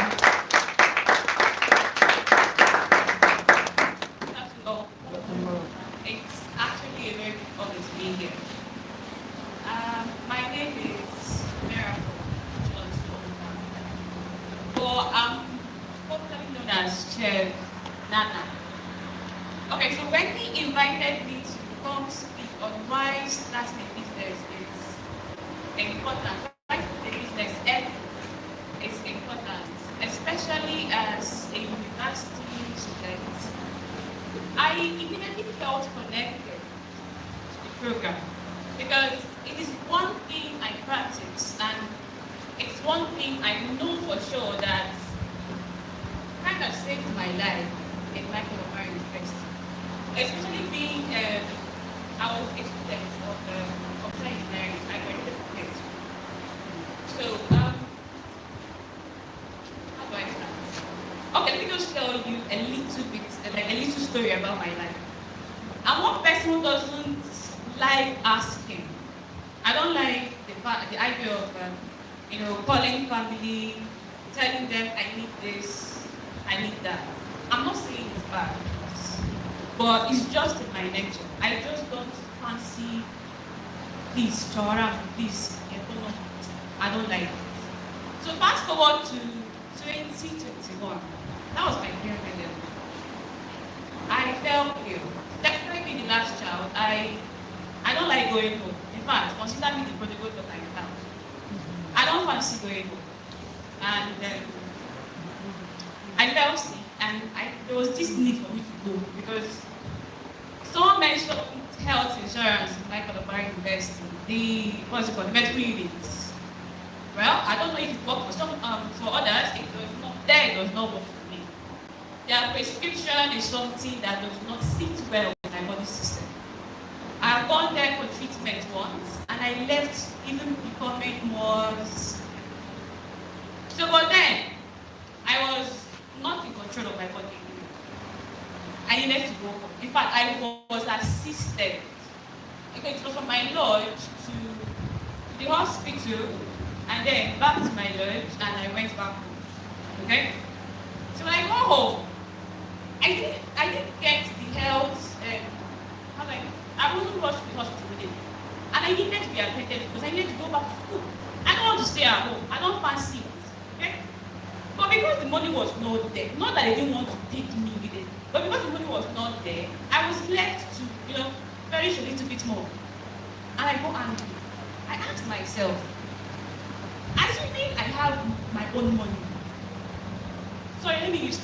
It's actually a very big honor to be here. My name is Miracle Johnson, but I'm popularly known as Chef Nana. Okay, so when he invited me to come speak on why starting a business is important, why starting a business is important, especially as a university student, I immediately felt connected to the program because it is one thing I practice and it's one thing I know for sure that kind of saved my life in Michael O'Mara University. Especially being, I was a student of computer engineering, I graduated from it. So, how do I start? Okay, let me just tell you a little bit, like a little story about my life. I'm one person who doesn't like asking. I don't like the idea of, calling family, telling them I need this, I need that. I'm not saying it's bad, but it's just in my nature. I just don't fancy this, chora, this, I don't like it. So fast forward to 2021. That was my period. I felt ill. Definitely the last child. I don't like going home. In fact, consider me the prodigal daughter in the house. I don't fancy going home. And I felt sick, and there was this need for me to go because someone mentioned health insurance in Michael O'Mara University, the medical units. Well, I don't know if it worked for some, for others, it does not work for me. Their prescription is something that does not sit well with my body system. I've gone there for treatment once, and I left even becoming more. So, but then, I was not in control of my body. I needed to go home. In fact, I was assisted. Okay, it was from my lodge to the hospital, and then back to my lodge, and I went back home. Okay? So when I go home, I didn't get the health, I wasn't rushed to the hospital with it. And I needed to be admitted because I needed to go back to school. I don't want to stay at home. I don't fancy it. Okay? But because the money was not there, not that they didn't want to take me with it, but because the money was not there, I was left to, perish a little bit more. And I go angry. I asked myself, assuming I have my own money, sorry, let me use it.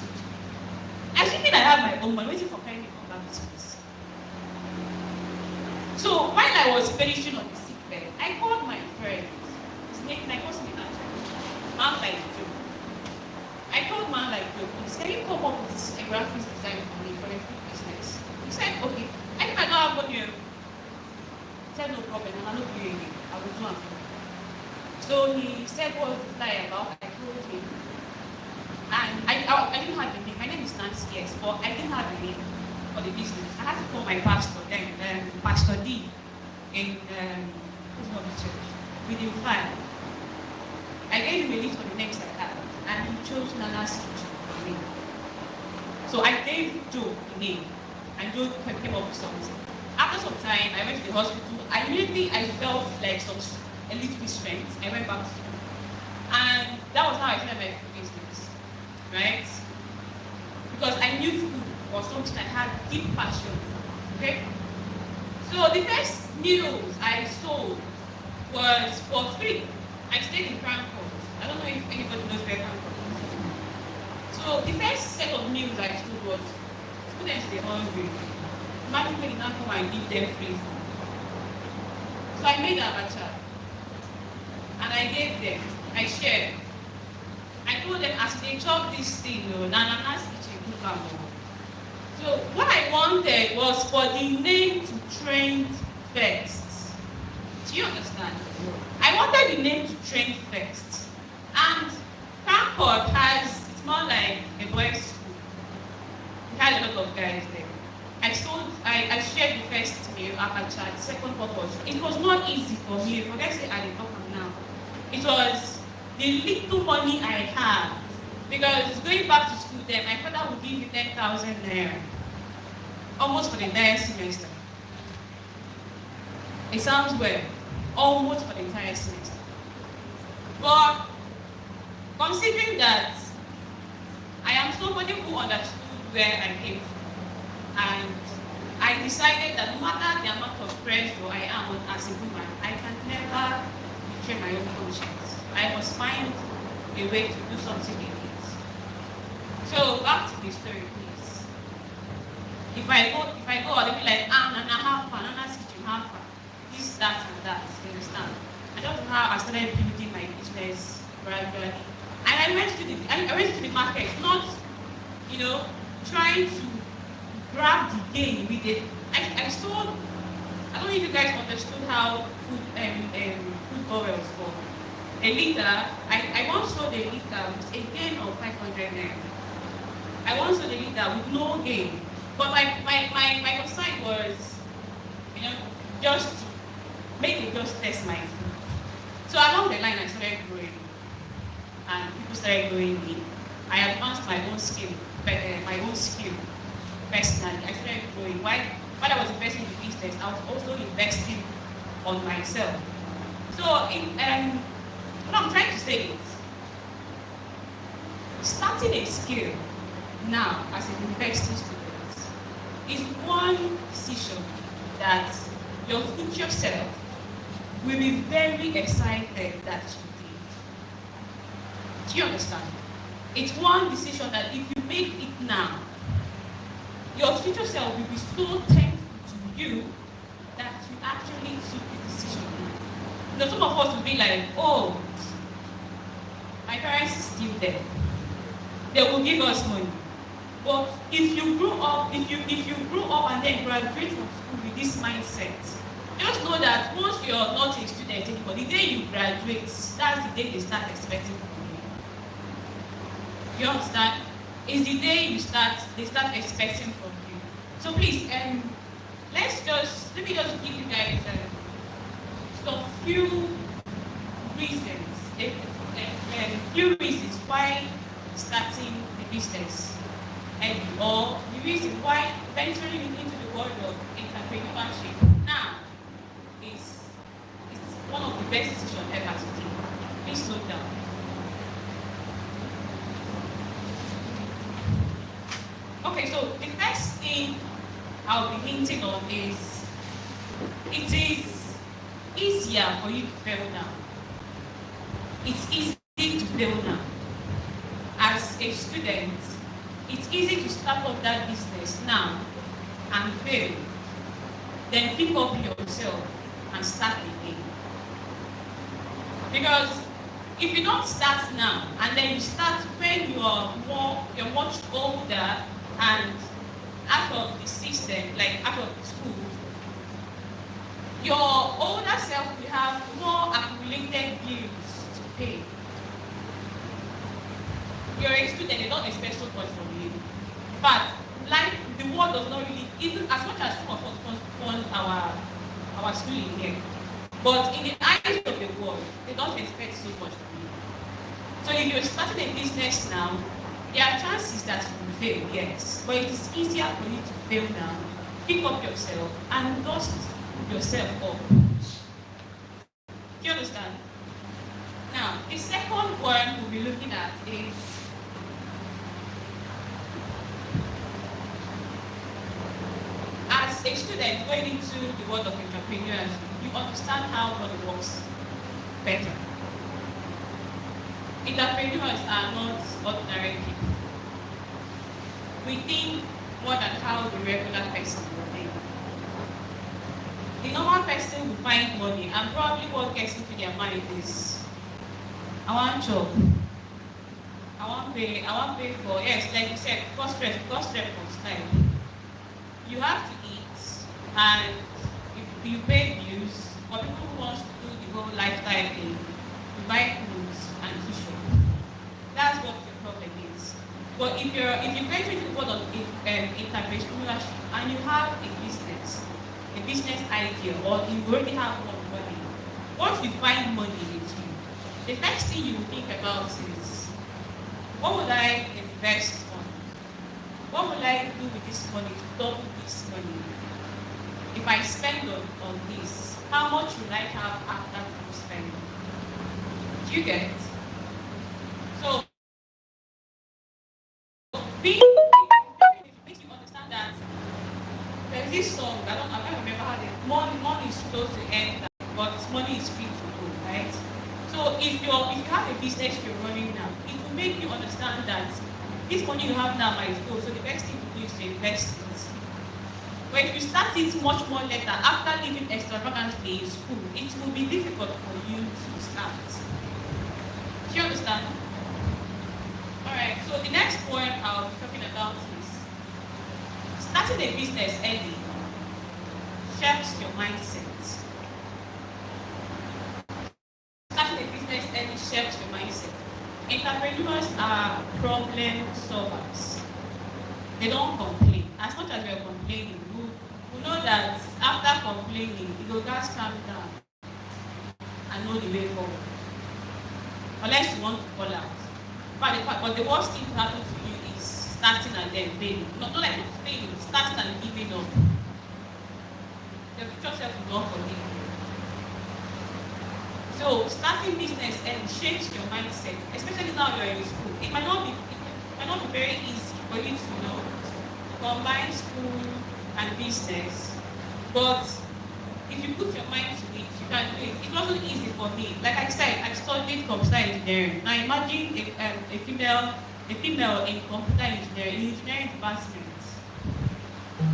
Assuming I have my own money, waiting for paying for that business. So while I was perishing on the sick bed, I called my friend. His name, I called him Man Like Joe. I told Man Like Joe, please, can you come up with a graphics design for me for a food business? He said, okay. I think I don't have money. He said, no problem, and I'll not do it again. I will do it. So he said what was the flyer about. I told him. And I didn't have the name. My name is Nancy, yes, but I didn't have the name for the business. I had to call my pastor then, Pastor D, in who's not the church, with him file. I gave him a list of the names I had, and he chose Nana's Kitchen for me. So I gave Joe the name, and Joe came up with something. After some time, I went to the hospital. I felt like a little bit strength. I went back to school. And that was how I started my food business, right? Because I knew food was something I had deep passion for, okay? So the first meals I sold was for free. I stayed in Cranford. I don't know if anybody knows where Cranford is. So the first set of meals I sold was students were hungry. Magically did not come and give them free food. So I made abacha. And I gave them. I shared. I told them as they chop this thing, Nana's Kitchen cook. So what I wanted was for the name to trend first. Do you understand? I wanted the name to trend first. And Cranford it's more like a boys' school. It had a lot of guys there. I shared the first meal, abacha. The second part it was not easy for me. Forget say I didn't talk now. It was the little money I had. Because going back to school then, my father would give me 10,000 naira. Almost for the entire semester. It sounds well. Almost for the entire semester. But considering that I am somebody who understood where I came from, and I decided that no matter the amount of pressure I am on as a woman, I can never betray my own conscience. I must find a way to do something in it. So back to the story, please. If I go, they'll be like, Nana, how far? Nana's Kitchen, how far? This, that, and that. You understand? And that's how I started building my business gradually. And I went to the market, not, trying to grab the gain immediately. I sold. I don't know if you guys understood how food bubbles work. A liter. I once sold a liter with a gain of 500 naira. I once sold a liter with no gain. But my concern was, just to make it just test my food. So along the line, I started growing, and people started growing me. I advanced my own skill personally. I started growing. While I was investing in the business, I was also investing on myself. So, what I'm trying to say is, starting a skill now as an university student is one decision that your future self will be very excited that you did. Do you understand? It's one decision that if you make it now, your future self will be so thankful to you that you actually took the decision. Some of us will be like, oh, my parents is still there. They will give us money. But if you grow up, if you grow up and then graduate from school with this mindset, just know that once you're not a student anymore, the day you graduate, that's the day they start expecting from you. You understand? It's the day they start expecting from you. So please, let me just give you guys some few reasons, few reasons why starting the business, or the reason why venturing into the world of entrepreneurship now is one of the best decisions ever to take. Please slow down. Okay, so the first thing I'll be hinting on is it is easier for you to fail now. It's easy to fail now. As a student, it's easy to start up that business now and fail. Then pick up yourself and start again. Because if you don't start now and then you start when you're much older and out of the system, like out of the school, your older self will have more accumulated bills pay. You're a student, they don't expect so much from you. In fact, life, the world does not really, even as much as some of us fund our schooling here, but in the eyes of the world, they don't expect so much from you. So if you're starting a business now, there are chances that you will fail, yes, but it is easier for you to fail now, pick up yourself, and dust yourself up. Do you understand? Now, the second one we'll be looking at is as a student going into the world of entrepreneurship, you understand how money works better. Entrepreneurs are not ordinary people. We think more than how the regular person will think. The normal person will find money and probably what gets into their mind is, I want job. I want pay for, yes, like you said, cost rep time. You have to eat and you pay bills. For people who want to do the whole lifestyle thing, you buy clothes and t-shirt. That's what your problem is. But if you're going to the world of entrepreneurship and you have a business idea, or you already have one money, once you find money with you, the first thing you think about is, what would I invest on? What will I do with this money to double this money? If I spend on this, how much will I have after you spend? Do you get it? So, being makes you understand that there's this song, I can't remember how money is supposed to end, but money is free to go, right? So if you have a business you're running now, it will make you understand that this money you have now might go, so the best thing to do is to invest it. But if you start it much more later, after living extravagantly in school, it will be difficult for you to start. Do you understand? Alright, so the next point I'll be talking about is starting a business early shapes your mindset. Starting a business early shapes your mindset. Entrepreneurs are problem solvers. They don't complain. As much as you're complaining, you know that after complaining, you will just calm down and know the way forward. Unless you want to fall out. But the worst thing to happen to you is starting and then failing. Not like failing, starting and giving up. Your future self will not forgive you. So starting business and shapes your mindset, especially now you're in school. It might not be very easy for you to combine school and business, but if you put your mind to it, you can do it. It wasn't easy for me. Like I said, I studied computer engineering. Now imagine a female in computer engineering, in engineering department,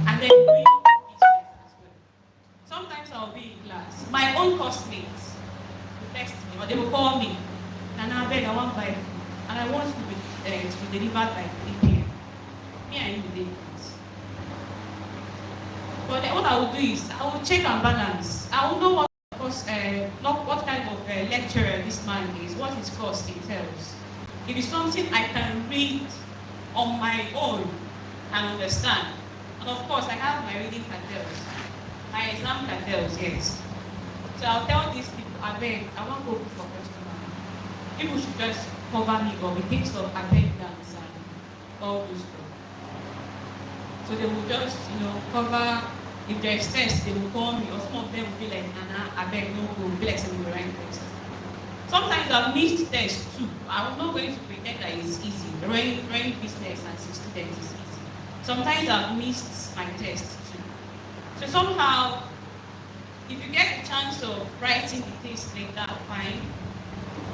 and then doing business as well. Sometimes I'll be in class. My own classmates will text me or they will call me, and I beg, I want to buy food, and I want to be delivered by 3 p.m. Me and you will do it. But then what I will do is, I will check and balance. I will know what kind of lecturer this man is, what his course entails. If it's something I can read on my own and understand. And of course, I have my reading cartels, my exam cartels, yes. So I'll tell these people, I beg, I want to go for customer. People should just cover me or with things of attendance and all those stuff. So they will just, cover. If there's tests, they will call me, or some of them will be like, Nana, I beg, no go, will be like sending the right test. Sometimes I've missed tests too. I'm not going to pretend that it's easy. Running business as a student is easy. Sometimes I've missed my test too. So somehow, if you get the chance of writing the test later, fine.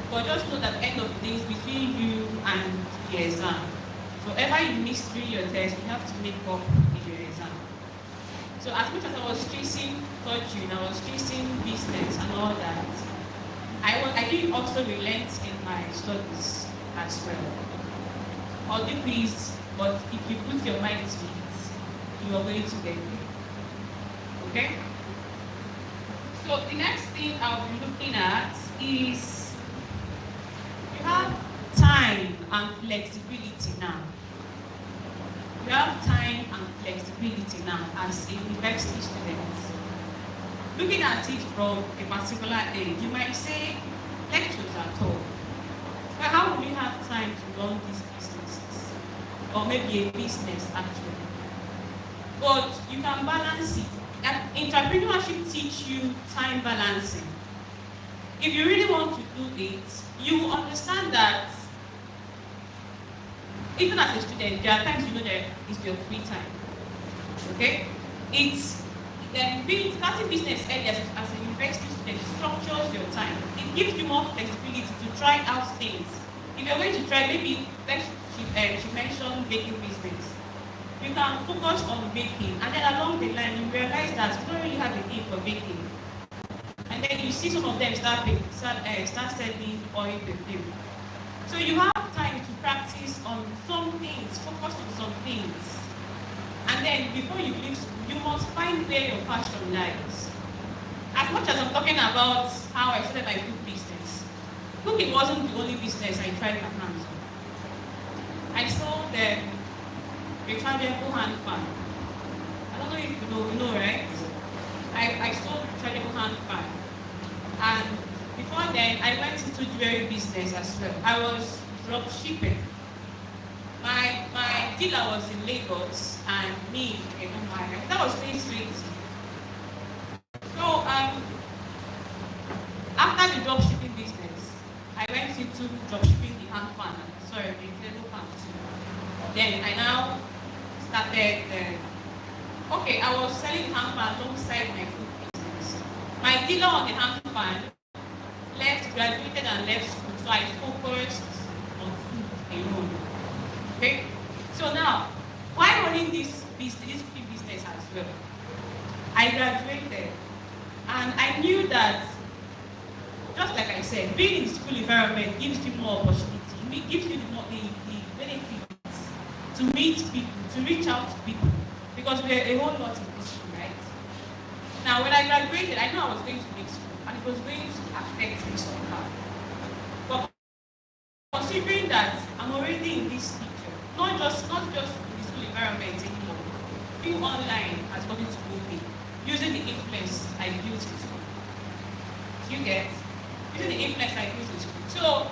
But just know that at the end of the day, it's between you and the exam. So whatever you miss during your test, you have to make up in your exam. So as much as I was chasing fortune, I was chasing business and all that, I did also relent in my studies as well. All degrees, but if you put your mind to it, you are going to get it. Okay? So the next thing I'll be looking at is have time and flexibility now. You have time and flexibility now as a university student. Looking at it from a particular age, you might say, lectures at all. But how will you have time to run these businesses? Or maybe a business actually. But you can balance it. And entrepreneurship teach you time balancing. If you really want to do it, you will understand that even as a student, there are times you know that it's your free time. Okay? It's starting business early as a university student structures your time. It gives you more flexibility to try out things. If you're going to try, maybe like she mentioned baking business. You can focus on baking, and then along the line you realize that you don't really have a need for baking. And then you see some of them start selling oil perfume. So you have time to practice on some things, focus on some things. And then before you leave school, you must find where your passion lies. As much as I'm talking about how I started my food business, cooking wasn't the only business I tried my hands on. I sold the rechargeable hand fan. I don't know if you know, right? I sold rechargeable hand fan. And before then, I went into jewelry business as well. I was drop shipping. My dealer was in Lagos and me in Umaya. That was 2020. So after the drop shipping business, I went into drop shipping the hand fan. Sorry, the table fan too. Then I now started. I was selling hand fan alongside my food business. My dealer on the hand fan graduated and left school, so I focused on food alone. Okay? So now, why running this business as well? I graduated and I knew that, just like I said, being in the school environment gives you more opportunity. It gives you the benefits to meet people, to reach out to people, because we're a whole lot in this school, right? Now, when I graduated, I knew I was going to make school, and it was going to affect me somehow. But considering that I'm already in this picture, not just in the school environment anymore, being online has gotten to know me, using the influence I built in school. You get? Using the influence I built in school. So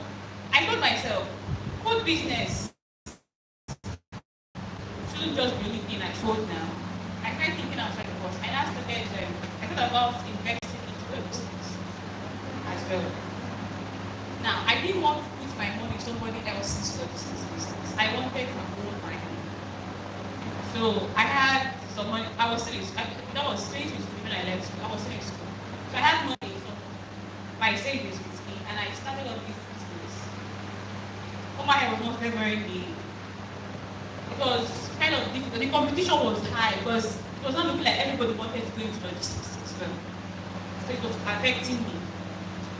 I told myself, food business shouldn't just be only thing I sold now. I tried thinking outside the box. I now started, I thought about investing into a business as well. Now, I didn't want to put my money in somebody else's logistics business. I wanted to own my own. So I had some money. I was still in school. That was savings when I left school. I was still in school. So I had money from my savings with me, and I started up this business. Omaha was not favoring me. It was kind of difficult. The competition was high because it was not looking like everybody wanted to go into logistics as well. So it was affecting me.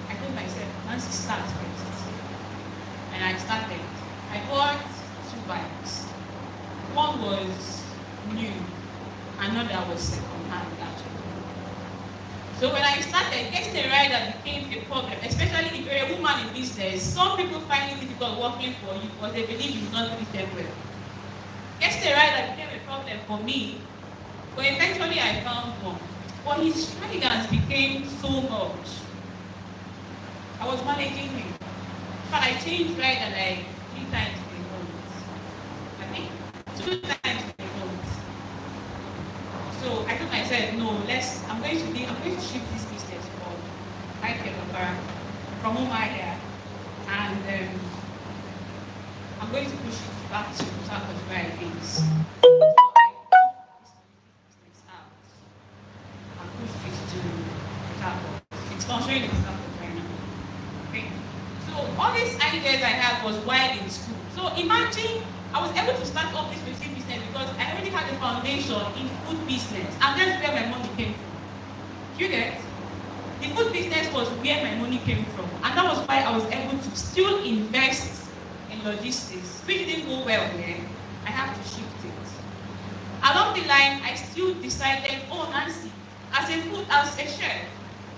I told myself, once you start first. And I started. I bought 2 bikes. One was new, another was second-hand actually. So when I started, getting a rider became a problem, especially if you're a woman in business. Some people find it difficult working for you because they believe you will not treat them well. Getting a rider became a problem for me, but eventually I found one. But his shenanigans became so much. I was managing him. But I changed rider like 3 times a month. I think 2 times a month. So I told myself, no, I'm going to shift this business from from Umaya, and I'm going to push it back to South where I base. So I took this business out and pushed it to South. It's functioning in South right now. Okay? So all these ideas I had was while in school. So imagine I was able to start up this business because I already had a foundation in food business, and that's where my money came from. You get? The food business was where my money came from, and that was why I was able to still invest in logistics, which didn't go well there. I have to shift it. Along the line, I still decided, oh Nancy, as a chef,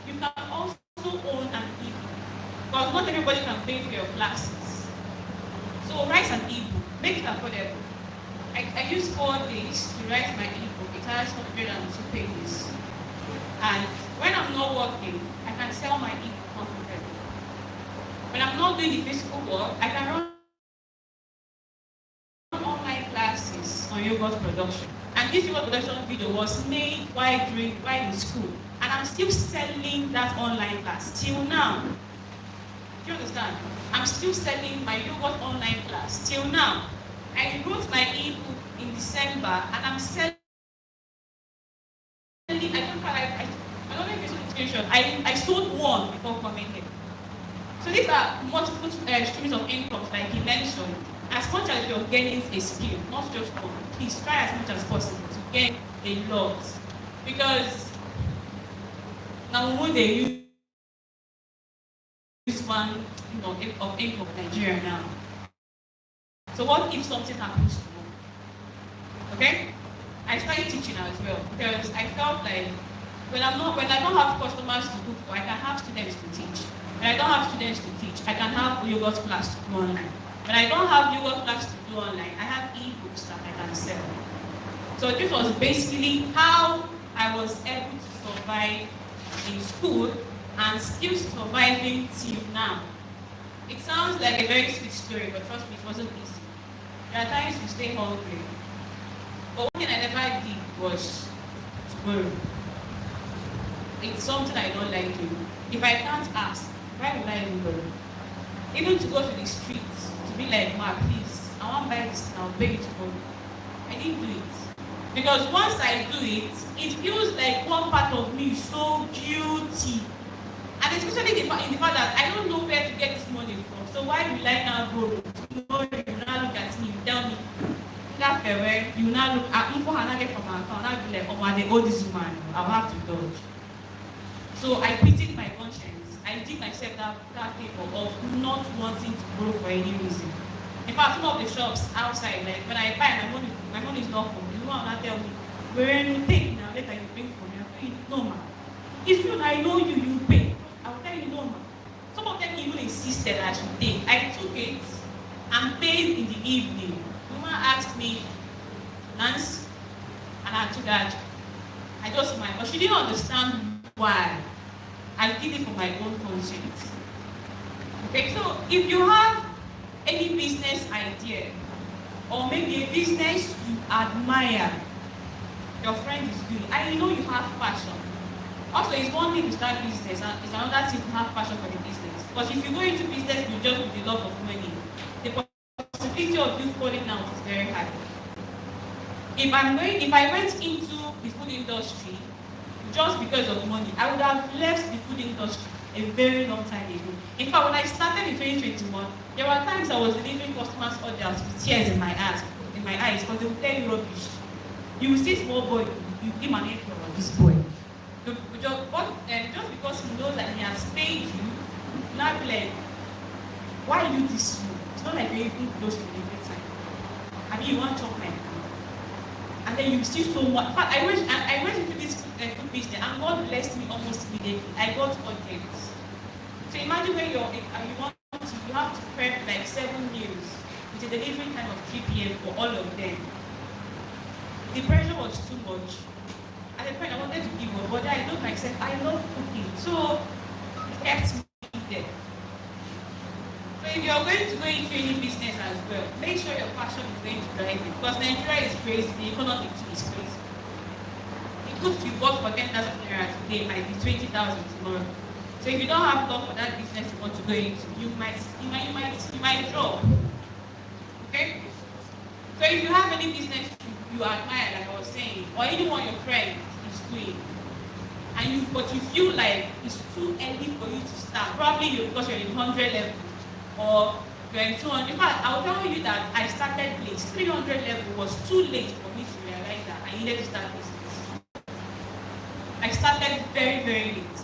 you can also own an eat, because not everybody can pay for your classes. So write an ebook, make it affordable. I used 4 days to write my ebook. It has 102 pages. And when I'm not working, I can sell my ebook comfortably. When I'm not doing the physical work, I can run online classes on yogurt production. And this yogurt production video was made while in school. And I'm still selling that online class till now. Do you understand? I'm still selling my yogurt online class till now. I wrote my ebook in December and I'm selling. I don't know if you saw the screenshot. I sold one before coming here. So these are multiple streams of income, like he mentioned. As much as you're gaining a skill, not just one, please try as much as possible to gain a lot. Because now when they use one of income in Nigeria now. So what if something happens tomorrow? Okay? I started teaching as well because I felt like when I don't have customers to cook for, I can have students to teach. When I don't have students to teach, I can have yogurt class to do online. When I don't have yogurt class to do online, I have ebooks that I can sell. So this was basically how I was able to survive in school and still surviving till now. It sounds like a very sweet story, but trust me, it wasn't easy. There are times we stay hungry. But one thing I never did was to borrow. It's something I don't like doing. If I can't ask, why would I even borrow? Even to go to the streets, to be like, Ma, please, I want to buy this and I'll pay you tomorrow. I didn't do it. Because once I do it, it feels like one part of me is so guilty. And especially in the fact that I don't know where to get this money from. So why will I now borrow? Tomorrow you will now look at me, you tell me, that way, you now look at info and I get from my account, I'll be like, oh man, they owe this woman, I'll have to dodge. So I pitied my conscience. I did myself that favor of not wanting to borrow for any reason. In fact, some of the shops outside, like when I buy my money is not home. You know how tell me, where you take now, later you pay for me. I pay, no man. If you I know you pay. I will tell you no man. Some of them even insisted I should take. I took it and paid in the evening. The woman asked me, Nancy, and I took that. I just smiled, but she didn't understand why. I did it for my own conscience. Okay, so if you have any business idea, or maybe a business you admire, your friend is doing, and you know you have passion. Also, it's one thing to start business, and it's another thing to have passion for the business. Because if you go into business with just the love of money, the possibility of you falling out is very high. If I went into the food industry just because of money, I would have left the food industry a very long time ago. In fact, when I started in 2021, there were times I was delivering customers' orders with tears in my eyes, because they would tell you rubbish. You will see small boy, you give an acre of this boy. Just because he knows that he has paid you, not be like, why do this? It's not like you're even close to delivery time. I mean, you want to chop my food. And then you see so much. In fact, I went into this food business and God blessed me almost immediately. I got audience. So imagine when you have to prep like 7 meals with a delivery time of 3 p.m. for all of them. The pressure was too much. At the point I wanted to give up, but I looked myself, I love cooking. So it kept me there. So if you're going to go into any business as well, make sure your passion is going to drive it. Because Nigeria is crazy, the economy too is crazy. The goods you bought for 10,000 naira today might be 20,000 tomorrow. So if you don't have love for that business you want to go into, you might drop. Okay? So if you have any business you admire, like I was saying, or anyone your friend is doing, but you feel like it's too early for you to start, probably because you're in 100 level, or you're in 200. In fact, I'll tell you that I started late. 300 level was too late for me to realize that I needed to start business. I started very, very late.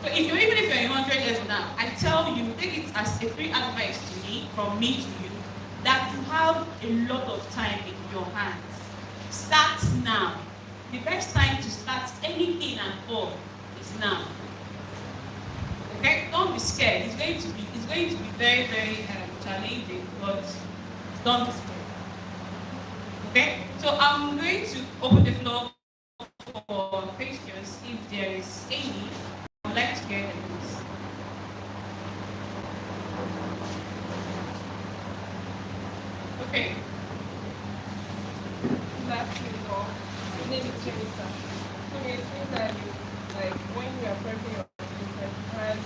So even if you're in 100 level now, I tell you, take it as a free advice to me, from me to you, that you have a lot of time in your hands. Start now. The best time to start anything at all is now. Okay? Don't be scared. It's going to be very, very challenging, but done this way. Okay? So I'm going to open the floor for questions if there is any. I would like to hear them, please. Okay. That's it all. My name is Jennifer. So it seems that you, like when you are prepping your business, you had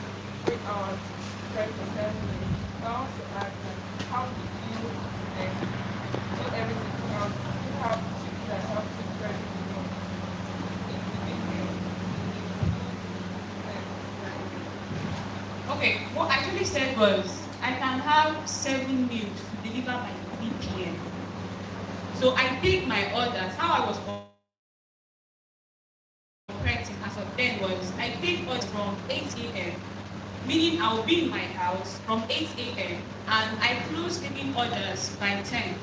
3 hours to prep for 7 minutes. I want to ask, like, how did you like do everything else? You have tips that help to prep in the business. Okay, what I actually said was I can have 7 meals to deliver by 3 p.m. So I take my orders. How I was operating as of then was I take orders from 8 a.m., meaning I'll be in my house from 8 a.m. and I close taking orders by 10.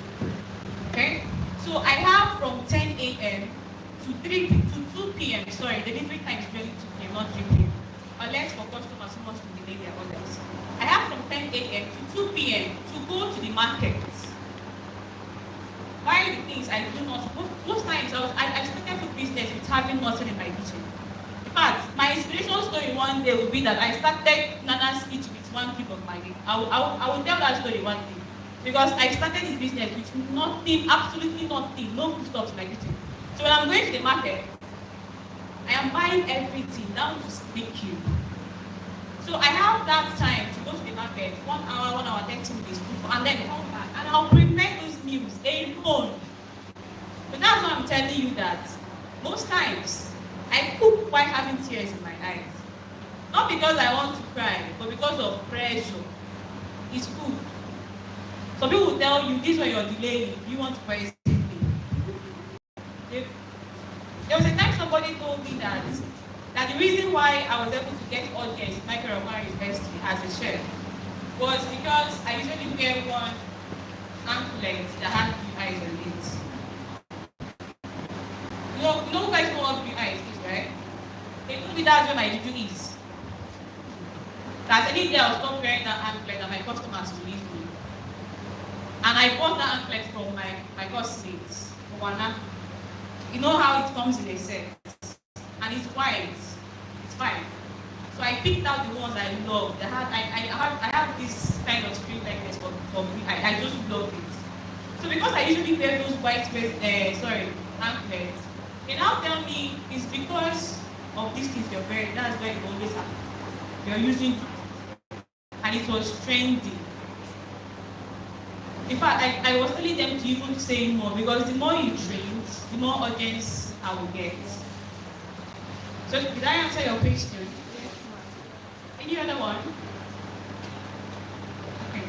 Okay? So I have from 10 a.m. to 2 p.m. Sorry, delivery time is really 2 p.m., not 3 p.m. Unless for customers who want to delay their orders. I have from 10 a.m. to 2 p.m. to go to the market. Why the things I do not, most times I started to business with having nothing in my kitchen. In fact, my inspiration story one day will be that I started Nana's kitchen with 1 cube of Maggi. I will tell that story one day. Because I started this business with nothing, absolutely nothing, no food stuff in my kitchen. So when I'm going to the market, I am buying everything down to big cube. So I have that time to go to the market, 1 hour, 1 hour, 30 minutes, and then come back, and I'll prepare those meals alone. But that's why I'm telling you that most times I cook while having tears in my eyes. Not because I want to cry, but because of pressure. It's food. Some people will tell you this when you're delaying, you want to buy something. There was a time somebody told me that the reason why I was able to get audience in Michael Romano University as a chef was because I usually wear one anklet that had blue eyes on it. You know guys know what blue eyes is, right? They told me that's where my juju is. That any day I'll stop wearing that anklet and my customers will leave me. And I bought that anklet from my classmates, Moana. You know how it comes in a set. And it's white. It's fine. So I picked out the ones I love. I have this kind of street likeness for me. I just love it. So because I usually wear those white anklets, they now tell me it's because of these things you're wearing. That's why it always happens. You're using it. And it was trendy. In fact, I was telling them to even say more because the more you drink, the more audience I will get. So did I answer your question? Yes, ma'am. Any other one? Okay.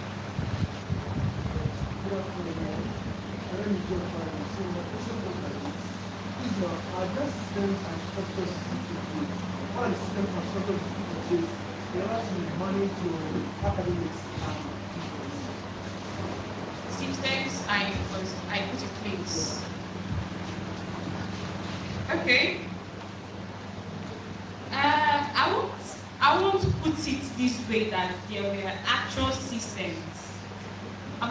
Good afternoon. My name is Joe Farley. So my question was like this. Is your address systems and structures in what are the systems and structures in place in order to manage your academics and business? Systems I put in place. Okay. I won't put it this way that there were actual systems.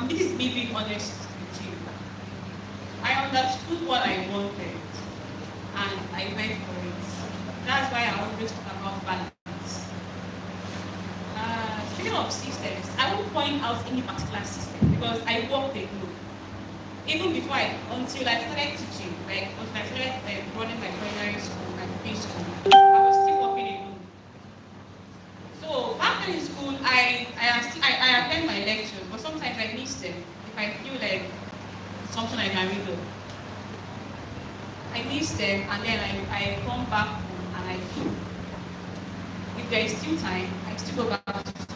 This is me being honest with you. I understood what I wanted and I went for it. That's why I always talk about balance. Speaking of systems, I won't point out any particular system because I walked alone. Even before until I started teaching, like until I started running my primary school, my preschool, I was still working alone. So back then in school, I attend my lectures, but sometimes I miss them if I feel like something I can read. I miss them, and then I come back home and I do. If there is still time, I still go back to school.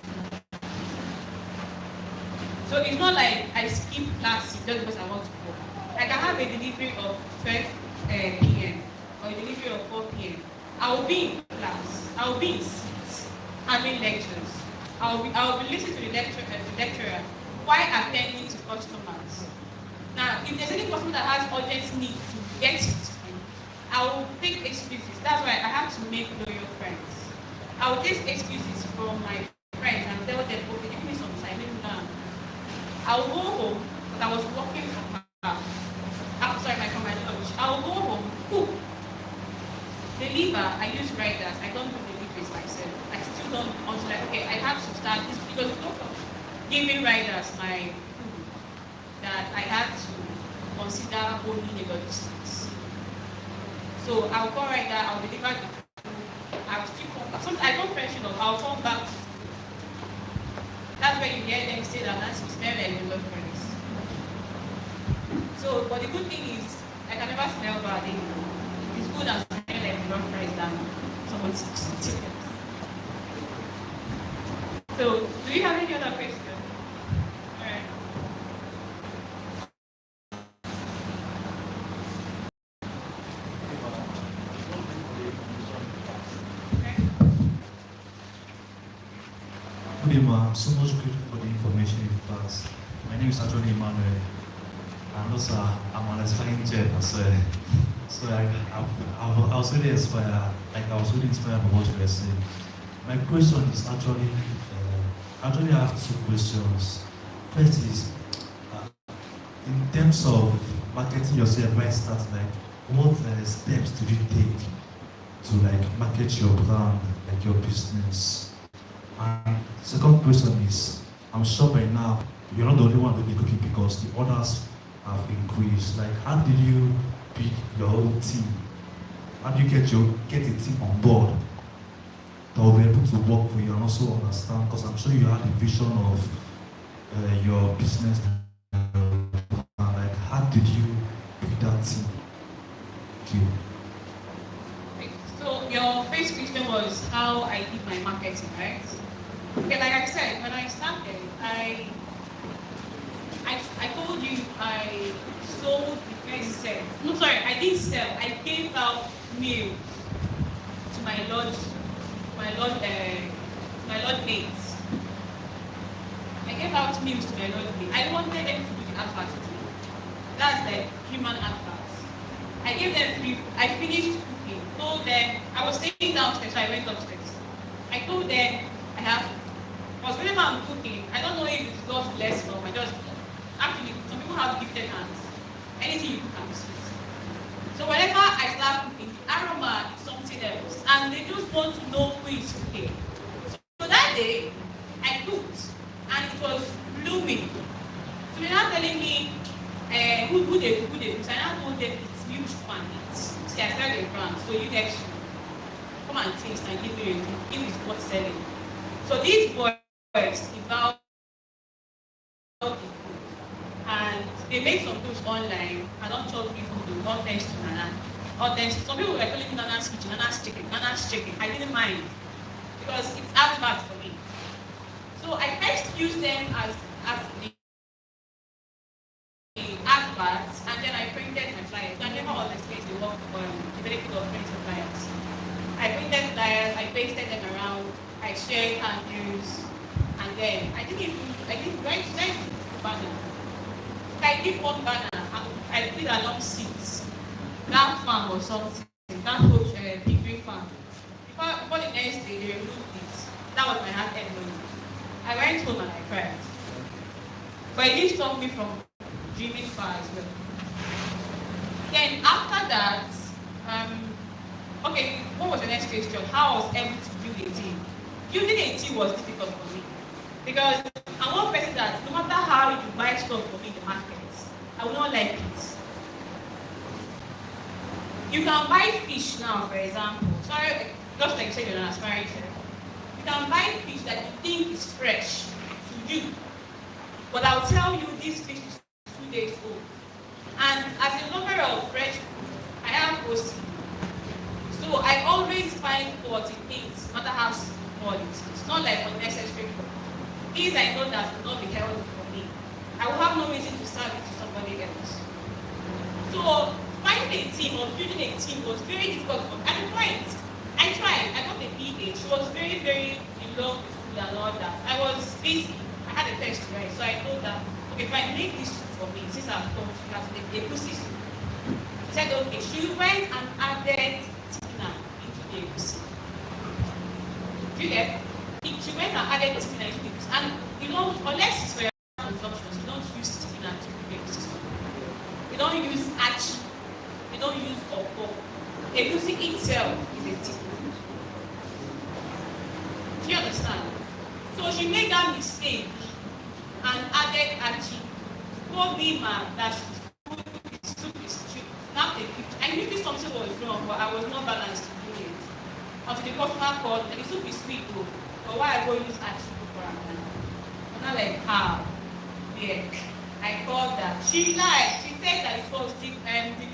So it's not like I skip classes just because I want to go. I can have a delivery of 12 p.m. or a delivery of 4 p.m. I will be in class. I will be in seats having lectures. I will be listening to the lecturer while attending to customers. Now, if there's any customer that has urgent need to get it, I will take excuses. That's why I have to make loyal friends. I will take excuses from my friends and tell them, okay, give me some time, maybe now. I will go home, but I use writers. I don't do deliveries myself. I still don't until like, okay, I have to start this because both of giving writers my food that I had to consider owning the logistics. So I'll call writer, I'll deliver the food, I'll still come back. Sometimes I don't mention of I'll come back to school. That's where you hear them say that Nancy is very like love friends. So, but the good thing is I can never smell bad anymore. It's good as smelling like love friends than someone sitting. So, do you have any other question? All right. Good evening, I'm so much grateful for the information you've passed. My name is actually Emmanuel, and also I'm an aspiring chef as well. So I was really inspired, like I was really inspired by what you were saying. My question is actually, I have two questions. First is, in terms of marketing yourself, right start, like what steps did you take to like market your brand, like your business? And second question is, I'm sure by now you're not the only one doing cooking because the orders have increased. Like, how did you pick your own team? How do you get a team on board that will be able to work for you and also understand? Because I'm sure you had a vision of your business. Like, how did you pick that team? Thank you. So your first question was how I did my marketing, right? Okay, like I said, when I started, I told you I sold the first set. No, sorry, I didn't sell. I gave out meal to my lodge mates. I gave out meals to my lodge mates. I wanted them to do the advert. That's like human adverts. I gave them free. I finished cooking. Told them I was staying downstairs, so I went upstairs. I told them because whenever I'm cooking, I don't know if it's God's blessing or actually, some people have gifted hands. Anything you cook can be sweet. So whenever I start cooking, the aroma is something else. And they just want to know who is cooking. So that day, I cooked, and it was blooming. So they're not telling me who they cook. So I now told them it's huge quantities. See, I sell the brand, so you guys should come and taste and give me a review if it's worth selling. So these boys devour the food, and they make some posts online. I don't tell people to not thanks to Nana. Or thanks to some people were calling me Nana's kitchen, Nana's chicken. I didn't mind because it's advert for me. So I first use them as the adverts, and then I printed my flyers. I never was explained the work the benefit of printing flyers. I printed flyers, I pasted them around, I shared handles, and then I didn't write banner. I did one banner and I put along seats. That farm or something, that coach big green farm. Before the next day they removed it. That was my hard-earned money. I went home and I cried. But it didn't stop me from dreaming far as well. Then after that, okay, what was the next question? How I was able to build a team? Building a team was difficult for me because I'm one person that no matter how you buy stuff for me in the market, I will not like it. You can buy fish now, for example. Sorry, just like you said, you're an aspiring chef. You can buy fish that you think is fresh to you, but I'll tell you this fish is 2 days old. And as a lover of fresh food, I have OCD. So I always find fault in things, no matter how small it is. It's not like unnecessary fault. Things I know that will not be healthy for me. I will have no reason to serve it to somebody else. So finding a team or building a team was very difficult for me. At the point, I tried. I got a BA. She was very, very in love with food and all that. I was busy. I had a test to write. So I told her, okay, if I make this soup for me, since I've come, she has made a pussy soup. She said, okay. She went and added tina into the egusi. Do you get? She went and added tina into the egusi. And you know, unless it's for your consumption, you don't use tina to cook egusi soup. You don't use achi. You don't use okpo. Egusi itself is a tea. understand? So she made that mistake and added Archie. Told me that the soup is cheap. Now take it. I knew this something was wrong, but I was not balanced to do it. Until the customer called, and the soup is sweet though. But why I go use Archie for her? And I'm like, how? Yeah. I called that. She lied. She said that it was the grinding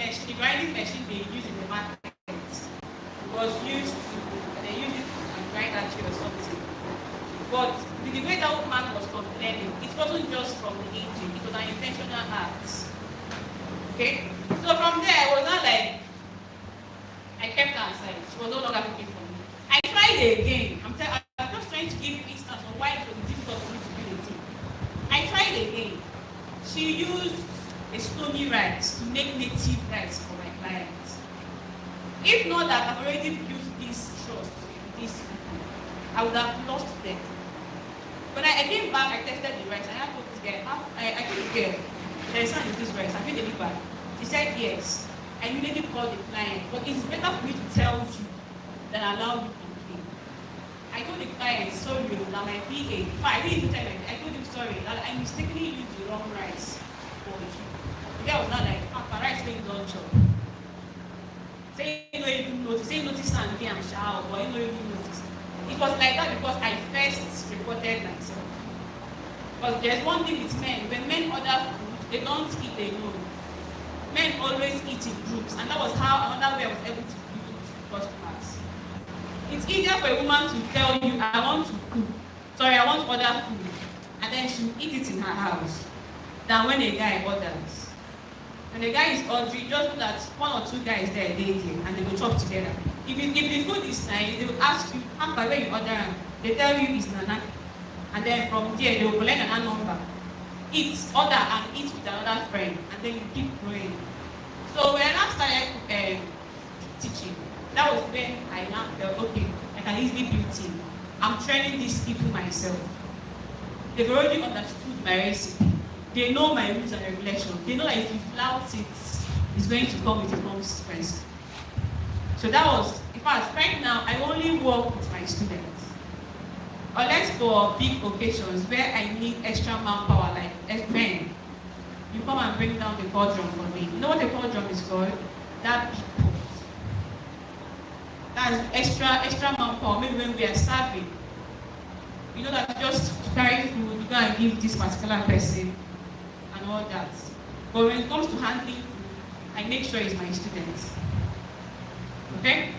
machine they use in the market. It was used to, they used it to grind Archie or something. But the way that woman was complaining, it wasn't just from the engine, it was an intentional act. Okay? So from there, I was not like, I kept her aside. She was no longer cooking for me. I tried again. I'm just trying to give you instance on why it was difficult for me to do the thing. I tried again. She used a stony rice to make native rice for my clients. If not that I've already built this trust with these people, I would have lost them. When I came back, I tested the rice, and I told this guy, I told the girl, there is something in this rice, have you delivered? She said yes. I immediately called the client, but it's better for me to tell you than allow you to complain. I told the client, sorry, that my PA, I didn't even tell him, I told him sorry, that I mistakenly used the wrong rice for you. The guy was not like, my rice when you don't chop. Say you don't even notice, say you notice and I'm shower, but you don't even notice. It was like that because I first reported myself. Because there's one thing with men, when men order food, they don't eat alone. Men always eat in groups, and that was how another way I was able to build customers. It's easier for a woman to tell you, I want to cook, I want to order food, and then she'll eat it in her house, than when a guy orders. When a guy is ordering, just know that one or two guys there dating, and they will chop together. If the food is nice, they will ask you, after where you order, they tell you it's Nana. And then from there, they will collect Nana number. Eat, order, and eat with another friend. And then you keep growing. So when I started teaching, that was when I now felt, okay, I can easily build team. I'm training these people myself. They've already understood my recipe. They know my rules and regulations. They know that if you flout it, it's going to come with a consequence. So that was, in fact, right now, I only work with my students. Unless for big occasions where I need extra manpower, like men, you come and bring down the cauldron for me. You know what the cauldron is called? That big pot. That's extra manpower, maybe when we are serving. You know that just to carry food, you go and give this particular person and all that. But when it comes to handling food, I make sure it's my students. Okay?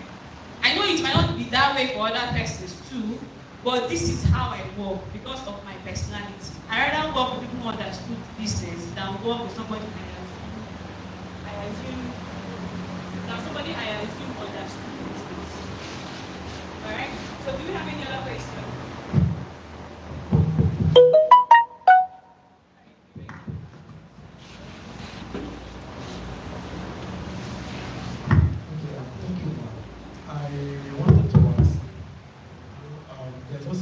I know it might not be that way for other persons too, but this is how I work because of my personality. I rather work with people who understood business than work with somebody I assume understood business. Alright? So do you have any other questions?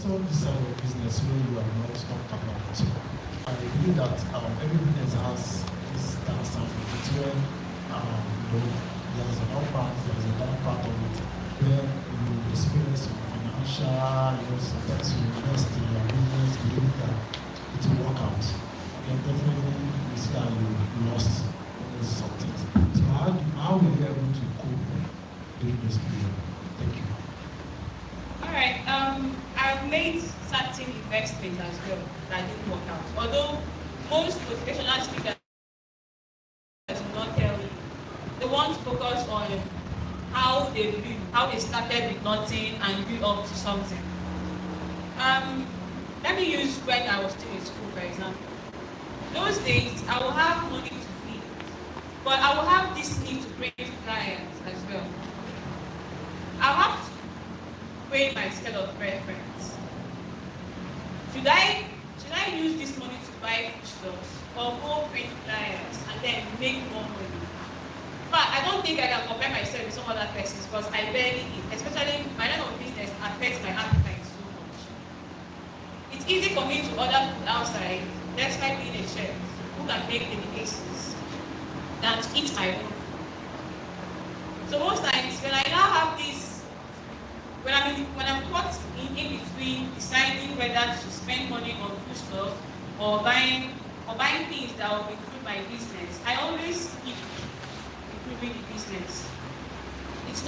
This side of business where you are not talked about. I believe that every business has this dance and it's where there's an up part, there's a down part of it, where you experience some financial, sometimes you invest in your business, believe that it will work out. And definitely you see that you lost something. So how were you able to cope during this period? Thank you. Alright, I've made certain investments as well that didn't work out. Although most motivational speakers do not tell you, they want to focus on how they started with nothing and grew up to something. Let me use when I was still in school, for example. Those days, I will have money to feed, but I will have this need to bring clients as well. I'll have to weigh my scale of preference. Should I use this money to buy foodstuffs or go bring clients and then make more money? But I don't think I can compare myself with some other persons because I barely eat, especially my line of business affects my appetite so much. It's easy for me to order food outside, despite being a chef who can make delicacies, than to eat my own food. So most times when I now have this when I'm caught in between deciding whether to spend money on food stuff or buying things that will improve my business, I always keep improving the business. It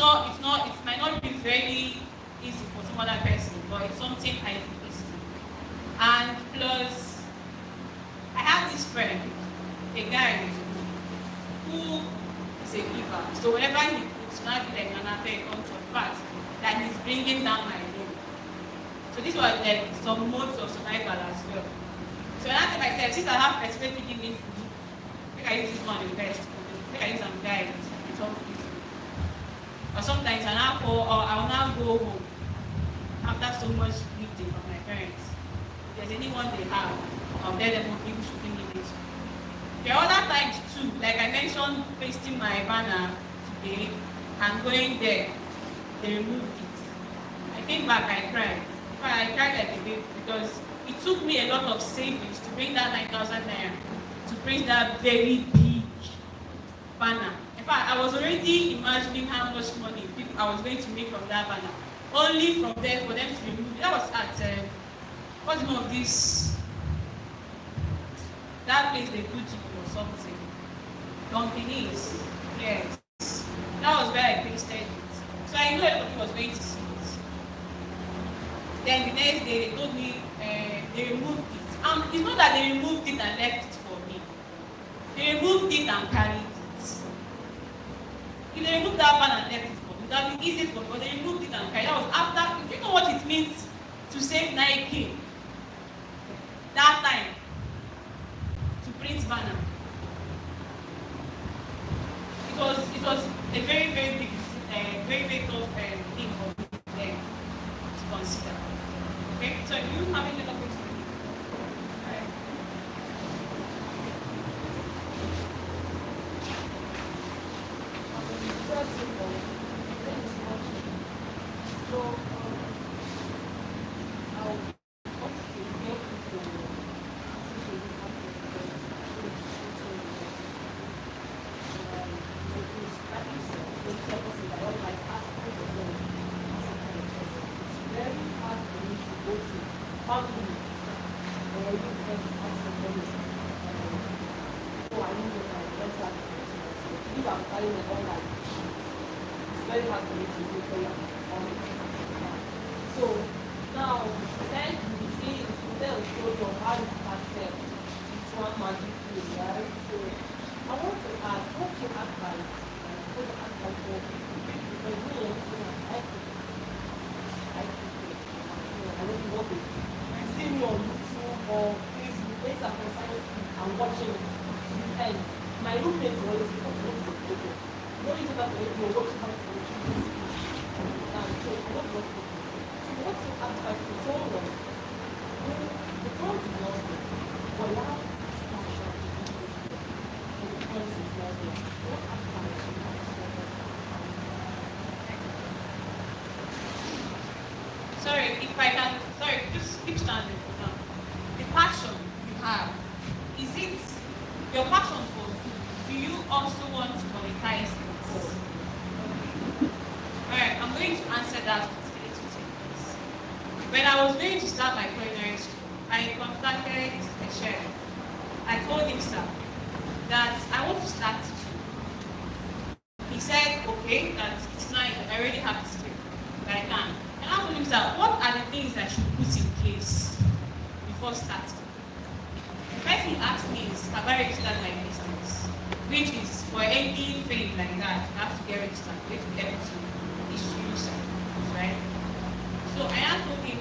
might not be very easy for some other person, but it's something I do easily. And plus, I have this friend, a guy who is a giver. So whenever he puts, not be like an affair on to fact that he's bringing down my name. So this was like some modes of survival as well. So I asked myself, since I have expected to give me food, I use this one invest. I use some guide. It's all free food. Or sometimes I will now go home after so much bleeding from my parents. If there's anyone they have, I'll let them know people should bring it. There are other times too, like I mentioned, pasting my banner today and going there, they removed it. I came back, I cried. I cried like a baby because it took me a lot of savings to bring that 9,000 naira to print that very big banner. In fact, I was already imagining how much money I was going to make from that banner. Only from there for them to remove it. That was at what's the name of this? That place they do chicken or something. Donkeys. Yes. That was where I pasted it. So I knew everybody was going to see it. Then the next day they told me they removed it. It's not that they removed it and left it for me. They removed it and carried it. If they removed that ban and left it for me, that would be easy for me, but they removed it and carried it. That was after, do you know what it means to save 9K? That time, to print banner. It was a very, very big, very, very tough thing for them to consider. Okay, so you have any other questions? Just keep standing for now. The passion you have, is it your passion for food? Do you also want to monetize it? Alright, I'm going to answer that with a little things. When I was going to start my culinary school, I contacted a chef. I told him, sir, that I want to start too. He said, okay, that it's nice, I already have the skill, but I can. And I told him, sir, what are the things I should put in place before starting? The first thing he asked me is, have I registered my business? Which is, for anything like that, you have to get registered. You have to get to issue certificates, right? So I told him,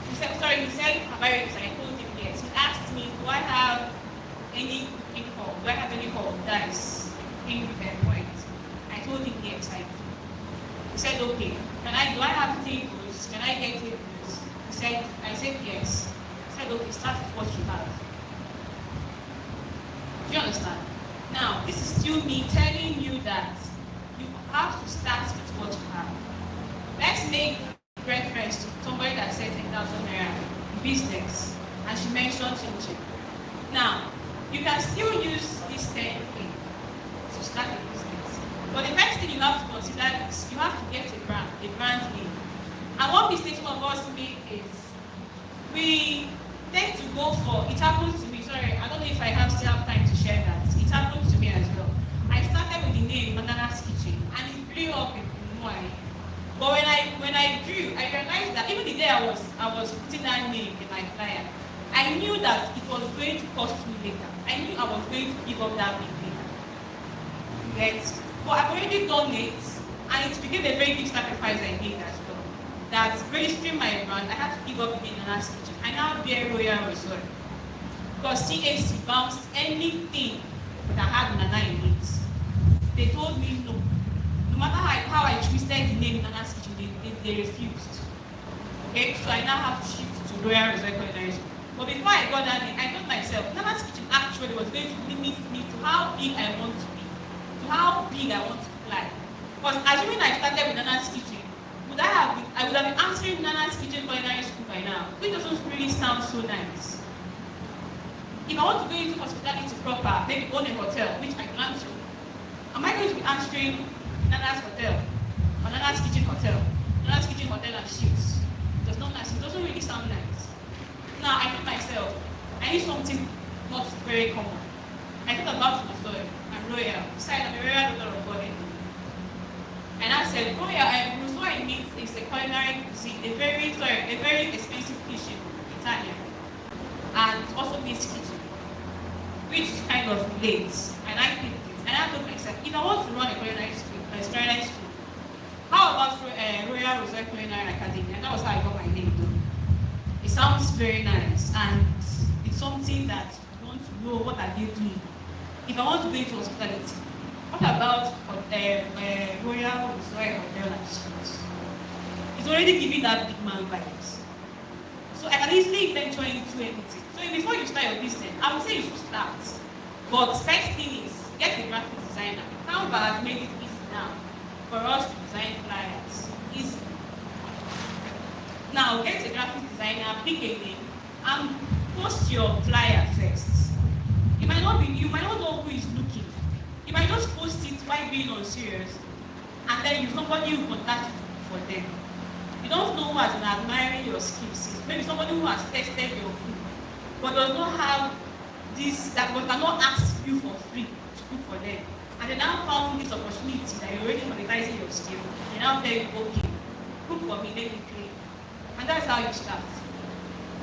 he said, have I registered? I told him yes. He asked me, do I have any income? Do I have any hall that is paying me per point? I told him yes, I do. He said, okay, do I have tables? Can I get tables? I said yes. He said, okay, start with what you have. Do you understand? Now, this is still me telling you that you have to start with what you have. Let's make reference to somebody that said 10,000 naira business, and she mentioned Chin. Now, you can still use this 10K to start a business. But the first thing you have to consider is you have to get a brand name. And one mistake some of us make is we tend to go for, it happens to me, sorry, I don't know if I still have time to share that. It happened to me as well. I started with the name Banana's Kitchen and it blew up in Mumbai. But when I grew, I realized that even the day I was putting that name in my flyer, I knew that it was going to cost me later. I knew I was going to give up that big later. Right? But I've already done it, and it became a very big sacrifice I made as well. That registering my brand, I had to give up the name Nana's Kitchen. I now bear Royal Resort. Because CAC bounced anything that had Nana in it. They told me no. No matter how I twisted the name Nana's Kitchen, they refused. Okay, so I now have to shift to Royal Resort Culinary School. But before I got that name, I thought myself, Nana's Kitchen actually was going to limit me to how big I want to be, to how big I want to fly. Because assuming I started with Nana's Kitchen, I would have been answering Nana's Kitchen Culinary School by now, which doesn't really sound so nice. If I want to go into hospitality proper, maybe own a hotel, which I plan to, am I going to be answering Nana's Hotel, or Nana's Kitchen Hotel, Nana's Kitchen Hotel and Suites? It doesn't really sound nice. Now I told myself, I need something not very common. I thought about Royal and Royal. Besides, I'm a Royal daughter of God. And I said, Royal, Royal means is a culinary cuisine, a very expensive kitchen, Italian. And it also means kitchen, which kind of relates. And I picked it. And I told myself, if I want to run a culinary school, how about Royal Resort Culinary Academy? And that was how I got my name though. It sounds very nice, and it's something that you want to know what are they doing. If I want to go into hospitality, what about Royal Resort Hotel and Suites? It's already giving that big man vibes. So I can easily venture into anything. So before you start your business, I would say you should start. But first thing is, get a graphic designer. Canva has made it easy now for us to design flyers. Easy. Now get a graphic designer, pick a name, and post your flyer first. You might not know who is looking. You might just post it while being unserious, and then somebody will contact you for them. You don't know who has been admiring your skills. Maybe somebody who has tested your food, but does not have this, that but cannot ask you for free to cook for them. And they now found this opportunity that you're already monetizing your skill. They now tell you, okay, cook for me, let me pay. And that's how you start.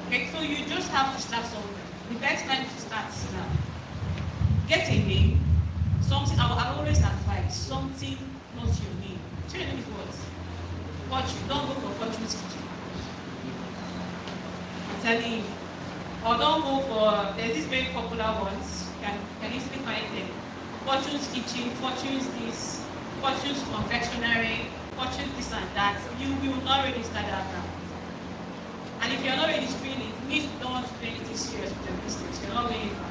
Okay, so you just have to start somewhere. The best time to start is now. Get a name, something, I always advise, something not your name. Tell them it was. Fortune, don't go for Fortune's Kitchen. I'm telling you. Or don't go for, there's these very popular ones, you can easily find them. Fortune's Kitchen, Fortune's this, Fortune's Confectionery, Fortune this and that. You will not really start that now. And if you're not registering it, it means you don't want to do anything serious with your business. You're not going far.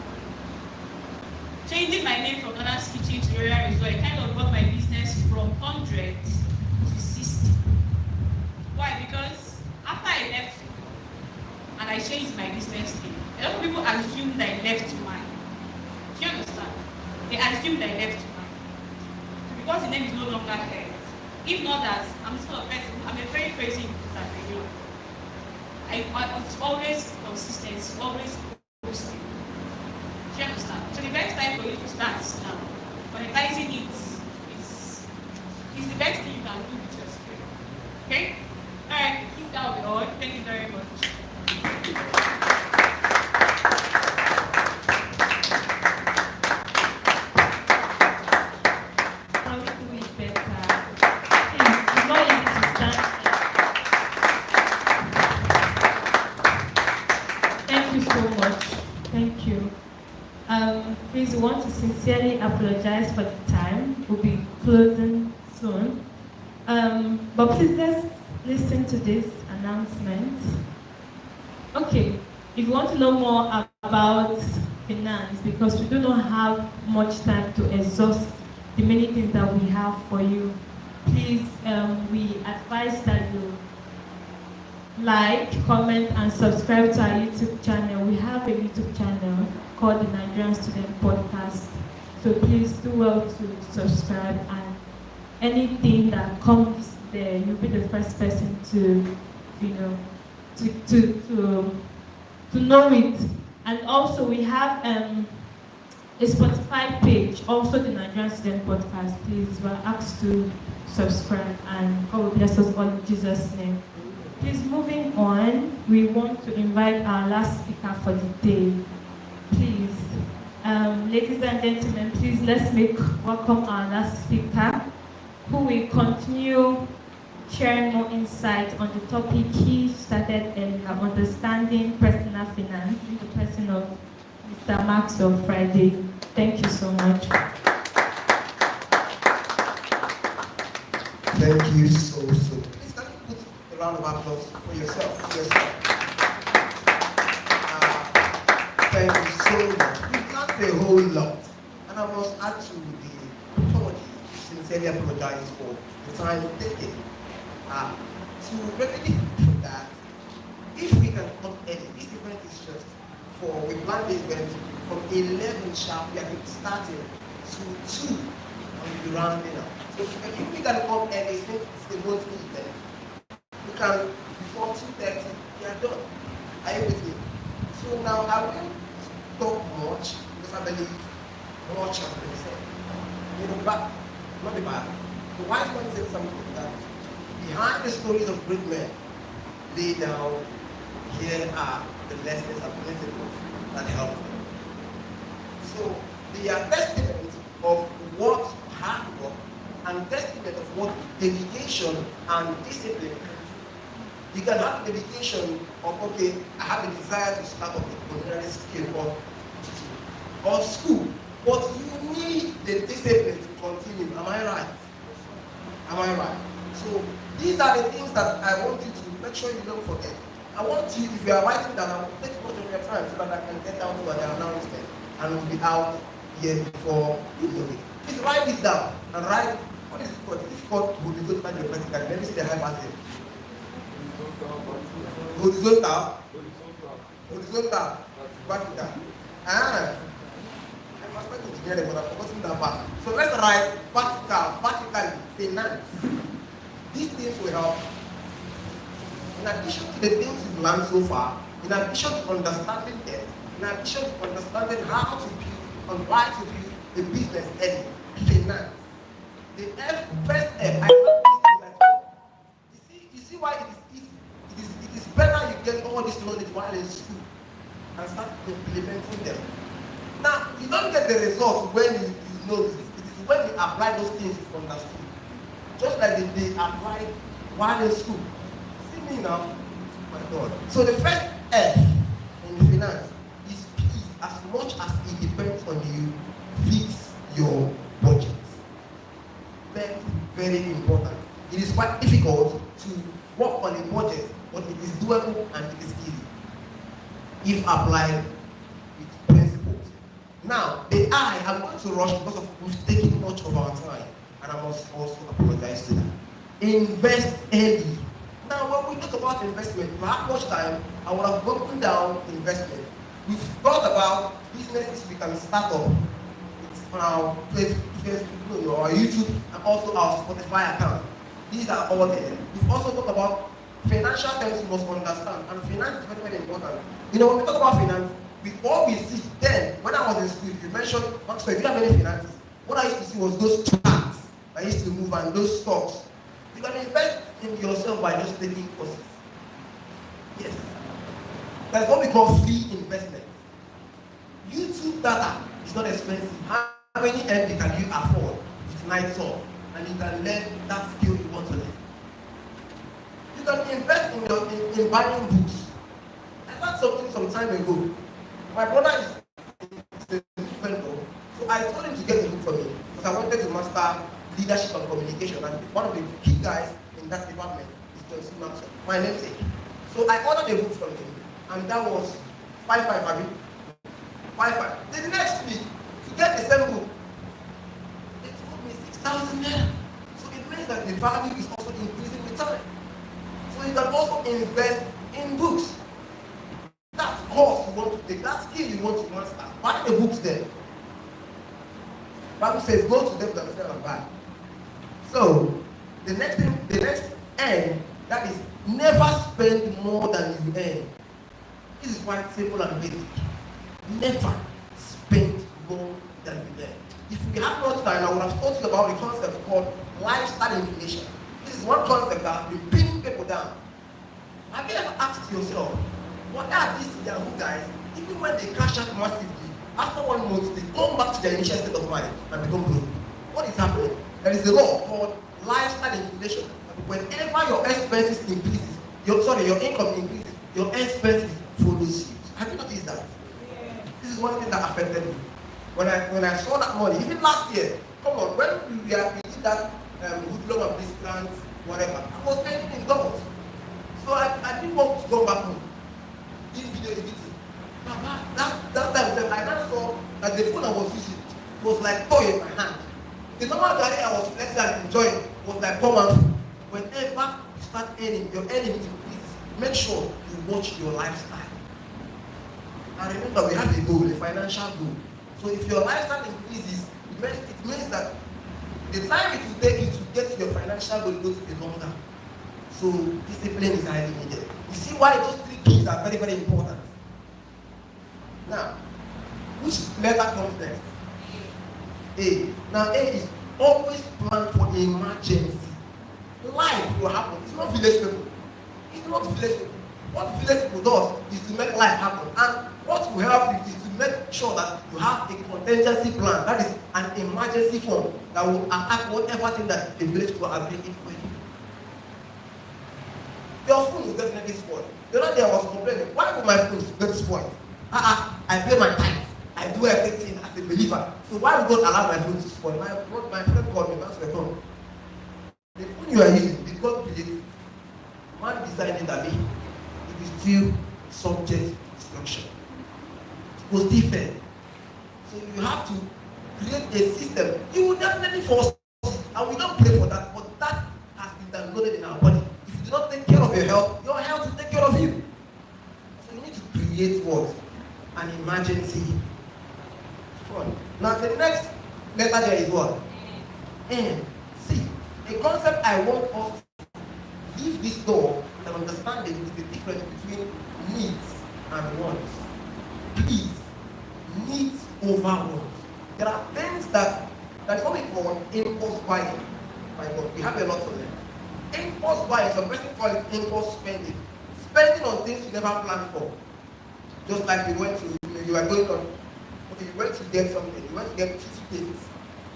Changing my name from Nana's Kitchen to Royal Resort, it kind of brought my business from 100 to 60. Why? Because after I left and I changed my business name, a lot of people assumed I left mine. Do you understand? They assumed I left mine. Because the name is no longer there. If not that, I'm the sort of person, I'm a very crazy entrepreneur. It's always consistency, always posting. Do you understand? So the best time for you to start is now. Monetizing it is the best thing you can do with your skill. Okay? Alright, I think that will be all. Thank you very much. How we do it better. It's not easy to start. Thank you so much. Thank you. Please, we want to sincerely apologize for the time. We'll be closing soon. But please, let's listen to this announcement. Okay, if you want to know more about finance, because we do not have much time to exhaust the many things that we have for you, please, we advise that you like, comment, and subscribe to our YouTube channel. We have a YouTube channel called the Nigerian Student Podcast. So please do well to subscribe, and anything that comes there, you'll be the first person to, you know, to know it. And also we have a Spotify page, also the Nigerian Student Podcast. Please, we're asked to subscribe, and God will bless us all in Jesus' name. Please, moving on, we want to invite our last speaker for the day. Please, ladies and gentlemen, please let's welcome our last speaker, who will continue sharing more insight on the topic he started earlier, understanding personal finance, in the person of Mr. Maxwell Friday. Thank you so much. Thank you so. Please can you put a round of applause for yourself? Thank you so much. We've learned a whole lot. And I must add to the apology, sincerely apologize for the time taken. To remedy that, if we can come early, this event is just we plan the event from 11 sharp, we are starting to 2 and we'll be rounding up. So if we can come early, since it's a monthly event, we can, before 2:30, we are done. Are you with me? So now I won't talk much, because I believe much has been said. You know, but not the Bible. The wise man said something that behind the stories of great men laid down, here are the lessons and principles that help them. So they are testament of what hard work and testament of what dedication and discipline can do. You can have the dedication of, okay, I have a desire to start up a culinary skill or school, but you need the discipline to continue. Am I right? Am I right? So these are the things that I want you to make sure you don't forget. I want you, if you are writing down, I will take much of your time so that I can get down to the announcement and we'll be out here before you know it. Please write this down and write, what is it called? It's called horizontal geometric. Let me see the hypertext. Horizontal. Vertical. I'm expecting to get it, but I've forgotten that part. So let's write vertically, finance. These things will help. In addition to the things you've learned so far, in addition to understanding debt, in addition to understanding how to build and why to build a business early, finance. The first F, I love this thing. You see why it is easy. It is better you get all this knowledge while in school and start implementing them. Now, you don't get the results when you know this. It is when you apply those things you've understood. Just like they applied while in school. See me now? My God. So the first F in finance is peace. As much as it depends on you, fix your budget. Very, very important. It is quite difficult to work on a budget, but it is doable and it is easy if applied with principles. Now, I'm going to rush because we've taken much of our time, and I must also apologize to that. Invest early. Now, when we talk about investment, for how much time I would have broken down investment. We've thought about businesses we can start up. It's on our Facebook, our YouTube, and also our Spotify account. These are all there. We've also talked about financial terms you must understand, and finance is very, very important. You know, when we talk about finance, what we see then, when I was in school, if you mentioned, so if you have any finances, what I used to see was those charts I used to move and those stocks. You can invest in yourself by just taking courses. Yes. That's what we call free investment. YouTube data is not expensive. How many MB can you afford with nights off? And you can learn that skill you want to learn. You can invest in buying books. I learned something some time ago. My brother is a vendor, so I told him to get a book for me because I wanted to master leadership and communication, and one of the key guys in that department is John C. Maxwell, my namesake. So I ordered a book from him, and that was 5.5, I mean, 5.5. The next week, to get the same book, it took me 6,000 naira. So it means that the value is also increasing with time. So you can also invest in books. That course you want to take, that skill you want to master, buy the books there. Bible says, go to them themselves and buy. So, the next end, that is, never spend more than you earn. This is quite simple and basic. Never spend more than you earn. If we had more time, I would have taught you about the concept called lifestyle inflation. This is one concept that has been pinning people down. Have you ever asked yourself, what are these Yahoo guys, even when they cash out massively, after 1 month, they come back to their initial state of mind and become broke? What is happening? There is a law called lifestyle inflation. Whenever your expenses increases, your income increases, your expenses follows you. Have you noticed that? Yeah. This is one thing that affected me. When I saw that money, even last year, come on, when we did that hoodlum and this grant, whatever, I was spending in dollars. So I didn't want to go back home. This video editing. That time, I now saw that the phone I was using was like toy in my hand. The normal career I was flexing and enjoying was like common food. Whenever you start earning, your earning increases, make sure you watch your lifestyle. And remember, we have a goal, a financial goal. So if your lifestyle increases, it means that the time it will take you to get to your financial goal will be longer. So discipline is highly needed. You see why those 3 keys are very, very important. Now, which letter comes next? A. Now A is always plan for emergency. Life will happen. It's not village people. It's not village people. What village people does is to make life happen. And what will help you is to make sure that you have a contingency plan. That is an emergency fund that will attack whatever thing that the village people are bringing for you. Your phone will definitely spoil. The other day I was complaining, why would my phone get spoiled? I pay my tithe. I do everything as a believer. So why would God allow my phone to spoil? My friend called me, that's the phone. The phone you are using, the God created. Man decided that it is still subject to destruction. It was different. So you have to create a system. You will definitely force it. And we don't pray for that, but that has been downloaded in our body. If you do not take care of your health will take care of you. So you need to create what? An emergency fund. Now the next letter there is what? N. See, a concept I want us to leave this door and understanding is the difference between needs and wants. Please, needs over wants. There are things that is what we call impulse buying. My God, we have a lot of them. Impulse buying, some person call it impulse spending. Spending on things you never planned for. Just like you went to get something, you went to get toothpaste.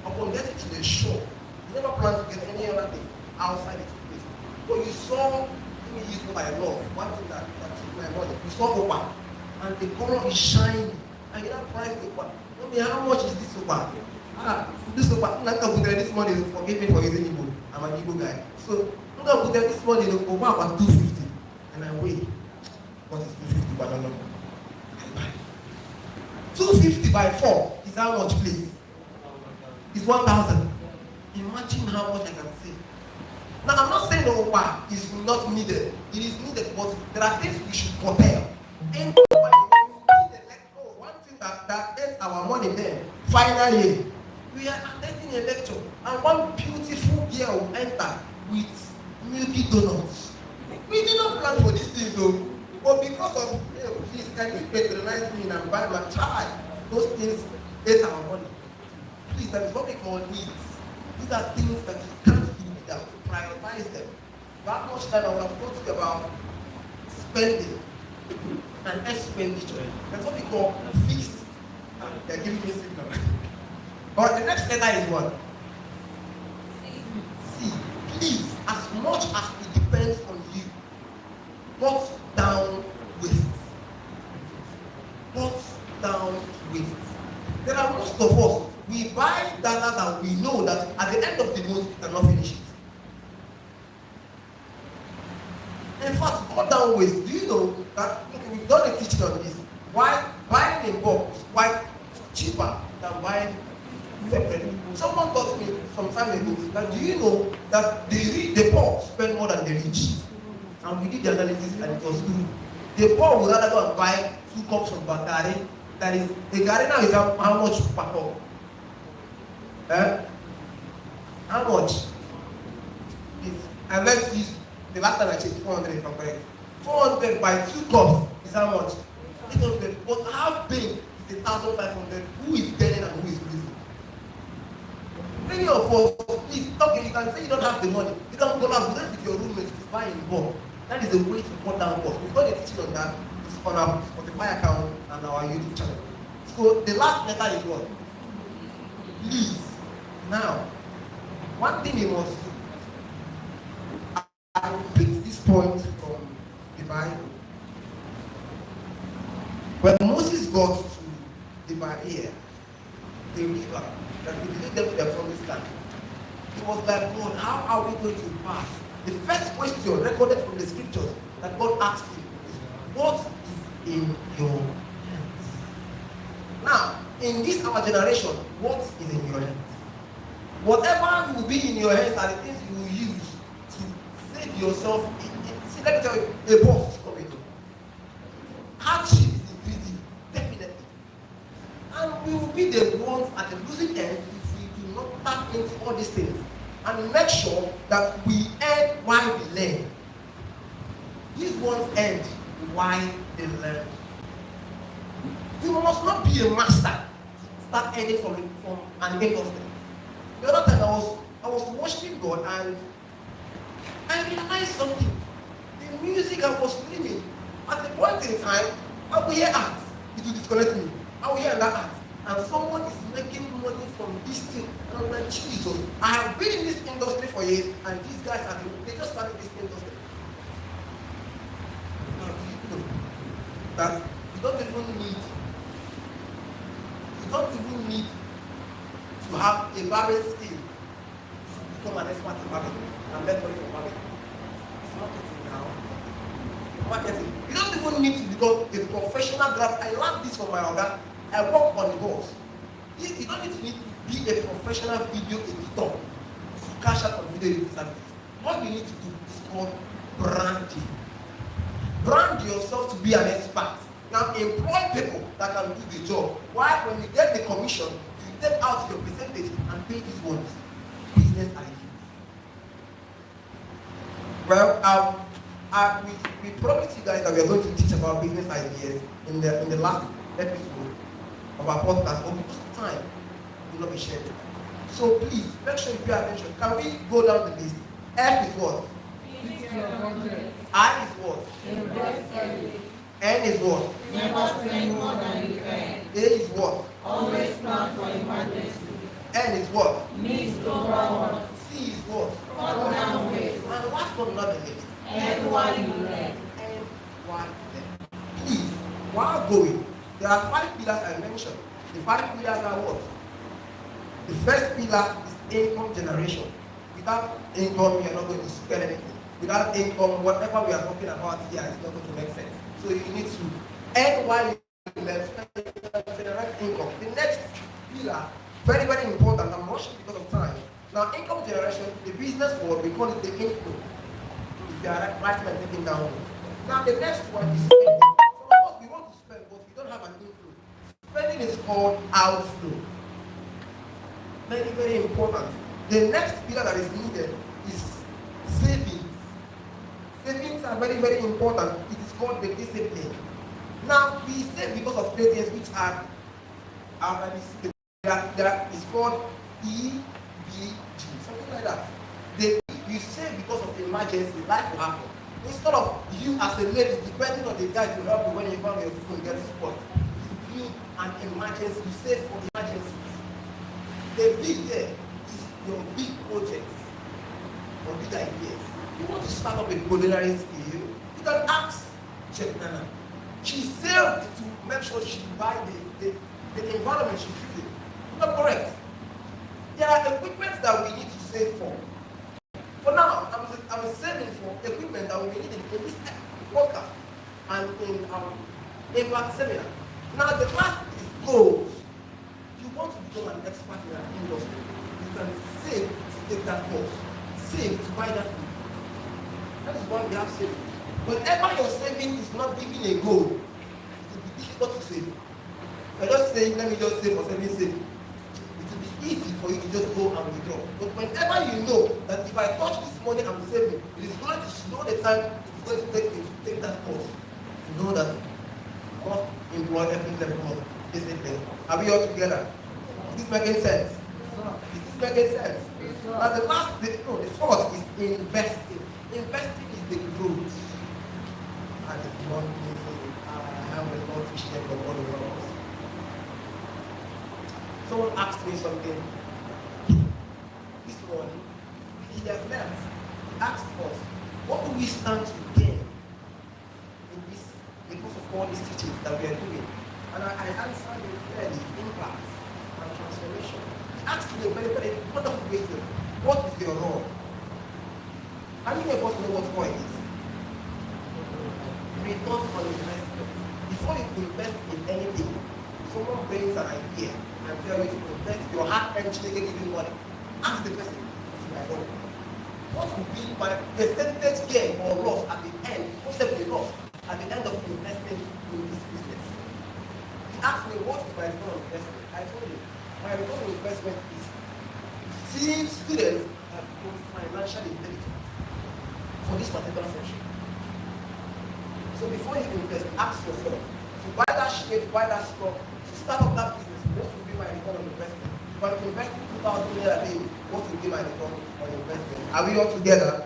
Upon getting to the shop, you never planned to get any other thing outside the toothpaste. But you saw, let me use what I love, one thing that took my money. You saw Opa, and the color is shiny, and you don't price the Opa. Tell me, how much is this Opa? This Opa, not going to put this money, forgive me for using Igbo. I'm an Igbo guy. So, I'm going to put this money in Opa about 250. And I wait. What is 250? But I don't know. 250 by 4 is how much, please? It's 1,000. Imagine how much I can save. Now, I'm not saying Opa is not needed. It is needed, but there are things we should compare. And one thing that ends our money then, finally, we are attending a lecture, and one beautiful girl will enter with milky donuts. We did not plan for these things, though. But because of, please, can you patronize me and buy my child? Those things ate our money. Please, that is what we call needs. These are things that you can't do without. Prioritize them. That much time I would have talked about spending and expenditure. That's what we call fixed. They're giving me a signal. But the next letter is what? C. Please, as much as it depends on you, cut down waste. Cut down waste. There are most of us, we buy data that we know that at the end of the month we cannot finish it. In fact, cut down waste. Do you know that, okay, we've done a teaching on this. Why buying in bulk is quite cheaper than buying separately. Someone taught me some time ago that, do you know that the poor spend more than the rich? And we did the analysis and it was true. The poor would rather go and buy 2 cups of Bakari. That is, the Gari now is how much per cup? How much? Please. And let's use the last time I checked 400 if I'm correct. 400 by 2 cups is how much? 800. But how big is 1,500? Who is getting and who is losing? Many of us, please talk. You can say you don't have the money. You can collaborate with your roommates to buy in bulk. That is a way to cut down costs. We've got a teaching on that. It's on our Spotify account and our YouTube channel. So the last letter is what? Please. Now, one thing you must do. I will pick this point from the Bible. When Moses got to the barrier, the river that would lead them to their promised land, he was like, God, how are we going to pass? The first question recorded from the scriptures that God asked him is, what is in your hands? Now, in this our generation, what is in your hands? Whatever will be in your hands are the things you will use to save yourself. See, let me tell you, a boss is coming. Hardship is increasing, definitely. And we will be the ones at the losing end if we do not tap into all these things and make sure that we earn while we learn. These ones end while they learn. You must not be a master. Start earning from an industry. The other time I was worshiping God and I realized something. The music I was streaming, at the point in time, I will hear art. It will disconnect me. I will hear that art. And someone is making money from this thing. And I'm like, Jesus, I have been in this industry for years, and these guys they just started this industry. Now, do you know that you don't even need to have a barbering skill to become an expert in barbering and make money from barbering. It's marketing now. Marketing. You don't even need to become a professional graphic. I learned this from my organ. I work on the boards. You don't need to be a professional video editor to cash out on video editing services. What you need to do is called branding. Brand yourself to be an expert. Now employ people that can do the job. Why? When you get the commission, you take out your percentage and pay these ones. Business ideas. Well, we promised you guys that we are going to teach about business ideas in the last episode of our podcast, but because of time, we will not be sharing. So please, make sure you pay attention. Can we go down the list? F is what? I is what? N is what? Never spend more than you earn. A is what? Always plan for emergency. N is what? Needs to run. C is what? Cut down waste. And what's not the list? And what you learn. And what then? Please, while going, there are 5 pillars I mentioned. The 5 pillars are what? The first pillar is income generation. Without income, you are not going to spend anything. Without income, whatever we are talking about here is not going to make sense. So you need to earn while you learn, generate income. The next pillar, very, very important. I'm rushing because of time. Now, income generation, the business world, we call it the inflow. If you are right now taking down. Now, the next one is spending. Some of us, we want to spend, but we don't have an inflow. Spending is called outflow. Very, very important. The next pillar that is needed is savings. Savings are very, very important. It is called the discipline. Now, we save because of three things which are it's called EBG, something like that. You save because of emergency, life will happen. Instead of you as a lady depending on the guy to help you when you found your phone get support, you build an emergency, you save for emergencies. The big there is your big projects or big ideas. You want to start up a culinary skill, you can ask Chef Nana. She saved to make sure she buy the environment she uses. Not correct. There are equipment that we need to save for. For now, I'm saving for equipment that we need in this podcast and in our impact seminar. Now the last is goals. You want to become an expert in an industry, you can save to take that course. Save to buy that book. That is why we have saving. Whenever your saving is not giving a goal, it will be difficult to save. If I just say, let me just save for saving sake, it will be easy for you to just go and withdraw. But whenever you know that if I touch this money and save it, it is going to slow the time it's going to take you to take that course. You know that you must employ every level of discipline. Are we all together? Is this making sense? Is this making sense? Now the fourth is investing. Investing is the growth. And the money, I have a lot to share from all the world. Someone asked me something this morning. He has left. He asked us, what do we stand to gain in this because of all these teachings that we are doing? And I answered him clearly, impact and transformation. He asked me a very, very wonderful question. What is your role? How many of us know what role is? Return on investment. Before you invest in anything, someone brings an idea and tell you to invest your hard-earned chicken giving money. Ask the person, what would be my percentage gain or loss at the end, possibly loss, at the end of investing in this business? He asked me, what is my return on investment? I told him, my return on investment is seeing students have become financially intelligent for this particular section. So before you invest, ask yourself, to buy that share, to buy that stock, to start up that business, what will be my return on investment? If I'm investing 2,000 naira a day, what will be my return on investment? Are we all together?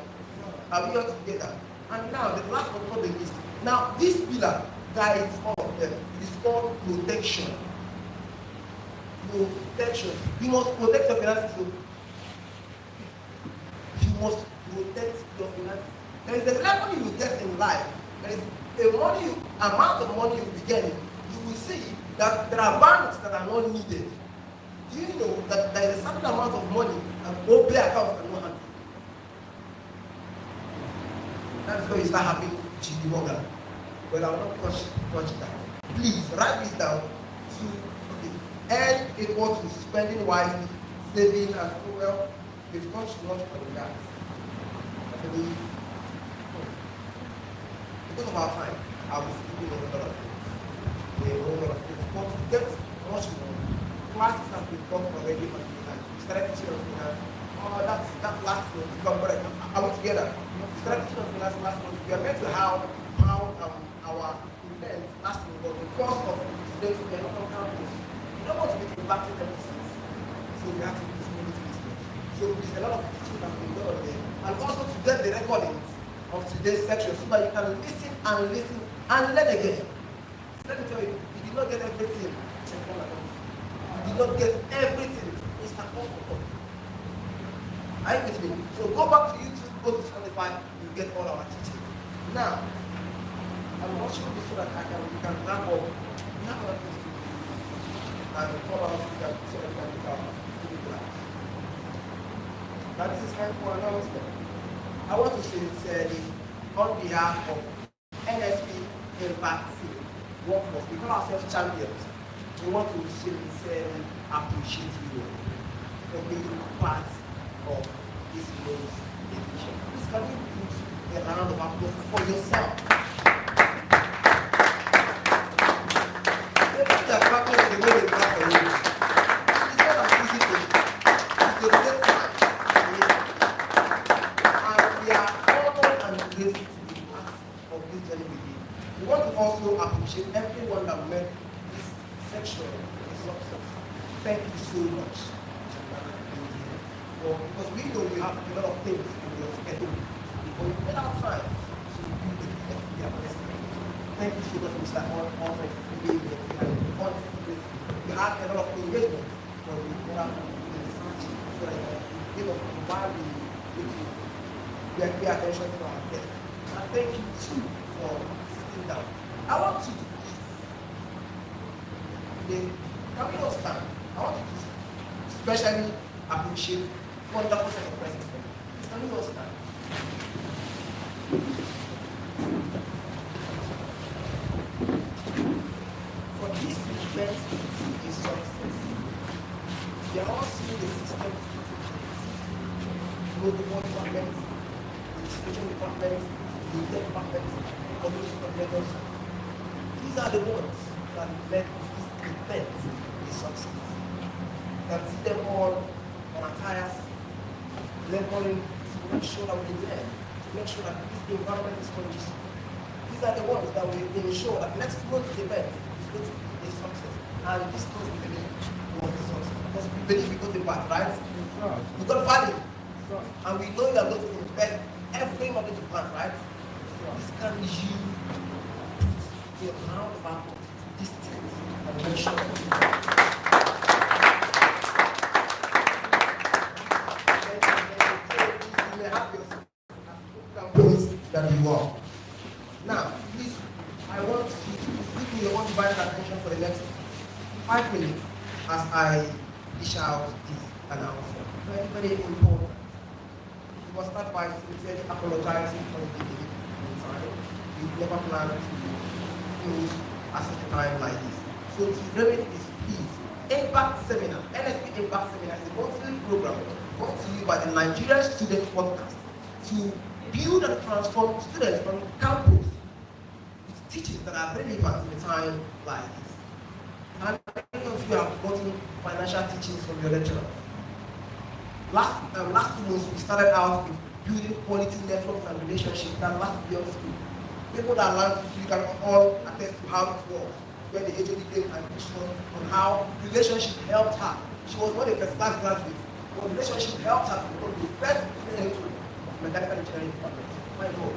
Are we all together? And now, the last one on the list. Now, this pillar guides all of them. It is called protection. Protection. You must protect your finances. You must protect your finances. There is a level you will get in life. There is amount of money you will be getting. You will see that there are banks that are not needed. Do you know that there is a certain amount of money and OPay accounts cannot handle? That's where you start having GD Morgan. But I will not touch that. Please write this down. N equal to spending wisely, saving, and well, we've touched much on that. I believe. Because of our time, I will speak a lot of things. A whole lot of things. But to get much more, classes have been taught already on finance. We started teaching on finance. Oh, that's last month. Are we together? We started teaching on finance last month. We are meant to have our events last month, but because of students who are not on campus, we don't want to be impacted emphasis. So we have to do this business. So there's a lot of teaching that we've done there. And also to get the recordings of today's section so that you can listen and learn again. So let me tell you, you did not get everything. You did not get everything. It's an awful. Are you with me? So go back to YouTube, go to Spotify, you get all our teaching. Now, I'm watching this so that we can wrap up. We have other things to do. And all of us so that we can become class. Now this is time for announcement. I want to sincerely, on behalf of NSP Impact City Workforce, we call ourselves champions. We want to sincerely appreciate you for being part of this year's edition. Please can you put a round of applause for yourself? They think they're clapping the way they clap for you. It's not an easy thing. It's a great time. We are honored and grateful to be part of this journey with you. We want to also appreciate everyone that made this section a success. Thank you so much. Because we know you have a lot of things in your schedule. But we made our time to do the FBA president. Thank you so much, Mr. Alfred, for being here. We had a lot of engagement, but we made our time to do the research so that we give us why we pay attention to our guests. And thank you too for sitting down. I want you to please, can we all stand? I want you to especially appreciate wonderful set of presents. Can we all stand? For this event is success. We are all seeing the system through the board department, the education department, the tech department, the community coordinators. These are the ones that led this event a success. can see them all on our tires, laboring to make sure that we learn, to make sure that this environment is conducive. These are the ones that will ensure that next month's event is going to be a success. And this month we believe was a success. Because we believe we got the path, right? We got value. And we know you are going to invest every money to plant, right? This can you put the amount of effort to these things and make sure that you may have your campaigns that you want. Now, please, I want you want to buy attention for the next 5 minutes as I dish out this announcement. Very, very important. You must start by sincerely apologizing for the delay in time. We never planned to close at such a time like this. So to remedy this, please, Impact Seminar, NSP Impact Seminar is a monthly program brought to you by the Nigerian Student Podcast to build and transform students from campus with teachings that are relevant in a time like this. And many of you have gotten financial teachings from your lecturers. Last 2 months, we started out with building quality networks and relationships that last beyond school. People that learned, you can all attest to how it works, where the HOD gave an addition on how relationship helped her. She was not a first-class graduate, but relationship helped her to become the first student of mechanical engineering department. My God.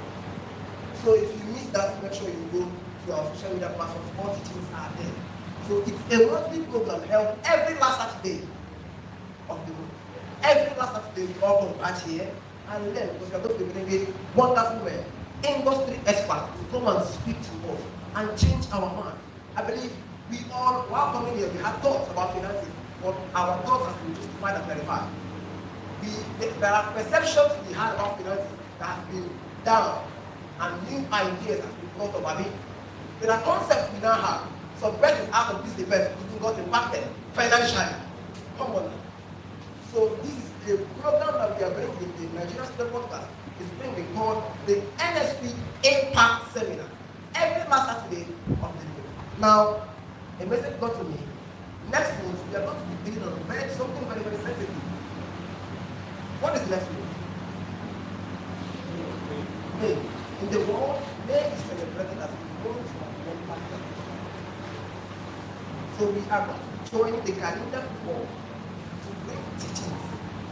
So if you miss that, make sure you go to our social media platforms. All teachings are there. So it's a monthly program held every last Saturday of the month. Every last Saturday, we all come back here and learn, because we are going to be bringing wonderful men, industry experts to come and speak to us and change our mind. I believe we all, while coming here, we had thoughts about finances, but our thoughts have been justified and verified. There are perceptions we had about finances that have been down, and new ideas have been thought of. I mean, there are concepts we now have. Some persons out of this event even got impacted financially. Come on. So this is a program that we are bringing, the Nigerian Student Podcast is being called the NSP Impact Seminar every last Saturday of the month. Now, a message got to me. Next month, we are going to be dealing on something very, very sensitive. What is next month? May. In the world, May is celebrated as the month of mental health. So we are going to join the calendar for teachings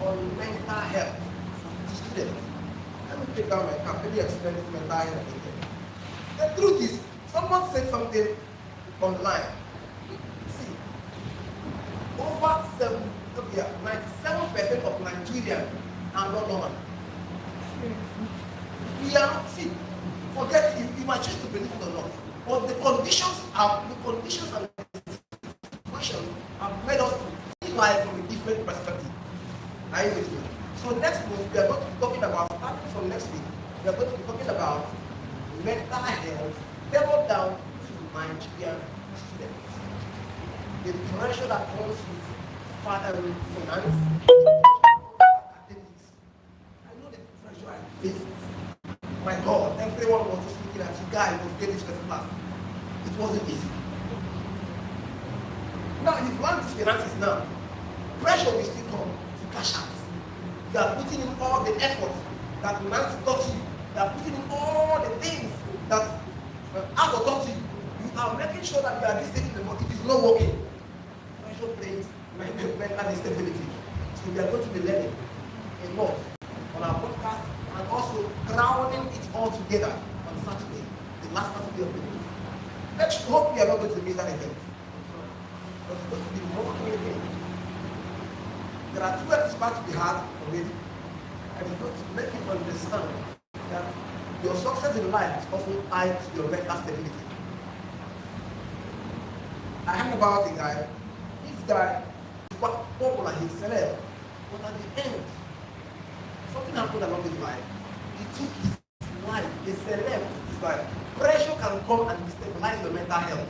on mental health to students. Let me take down my cap. Maybe explain this mental health again. The truth is, someone said something online. See, over 97% of Nigerians are not normal. We are not sick. Forget it. You might choose to believe it or not. But the conditions and situations have made us see life from a different perspective. Are you with me? So next week we are going to be talking about, starting from next week, we are going to be talking about mental health tailored down to Nigerian students. The pressure that comes with finance, academics. I know the pressure I faced. My God, everyone was just looking at you guys who get this first class. It wasn't easy. Now, you've learned these finances now. Pressure will still come to cash out. You are putting in all the effort that Nancy taught you. You are putting in all the things that Aldo taught you. You are making sure that you are disciplined, but it is not working. Pressure brings mental instability. So we are going to be learning a lot on our podcast and also crowning it all together on Saturday, the last Saturday of the week. Let's hope we are not going to miss that event. But it's going to be more communicating. There are 2 experts we have already, and it's going to make you understand that your success in life is also tied to your mental stability. I heard about a guy. This guy is quite popular, he's celeb, but at the end, something happened along his life. He took his life, a celeb took his life. Pressure can come and destabilize your mental health.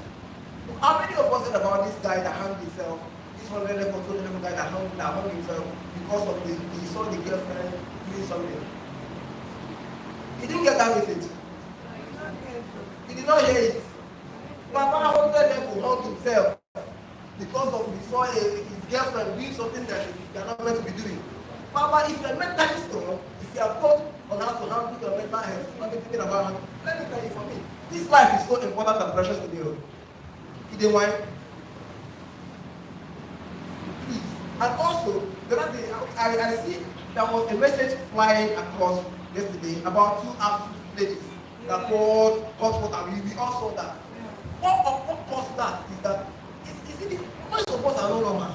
How many of us heard about this guy that hung himself? This 100 level, 200 level guy that hung himself because of he saw the girlfriend doing something. He didn't get that message. He did not hear it. Papa 100 level hung himself because of he saw his girlfriend doing something that they are not meant to be doing. However, if you are mentally strong, if you are taught on how to handle your mental health, not be thinking about it, let me tell you for me, this life is so important and precious to me. You know why? Please. And also, the other day, I see there was a message flying across yesterday about two absolute ladies that called hot water. We all saw that. What caused that is that most of us are no normal.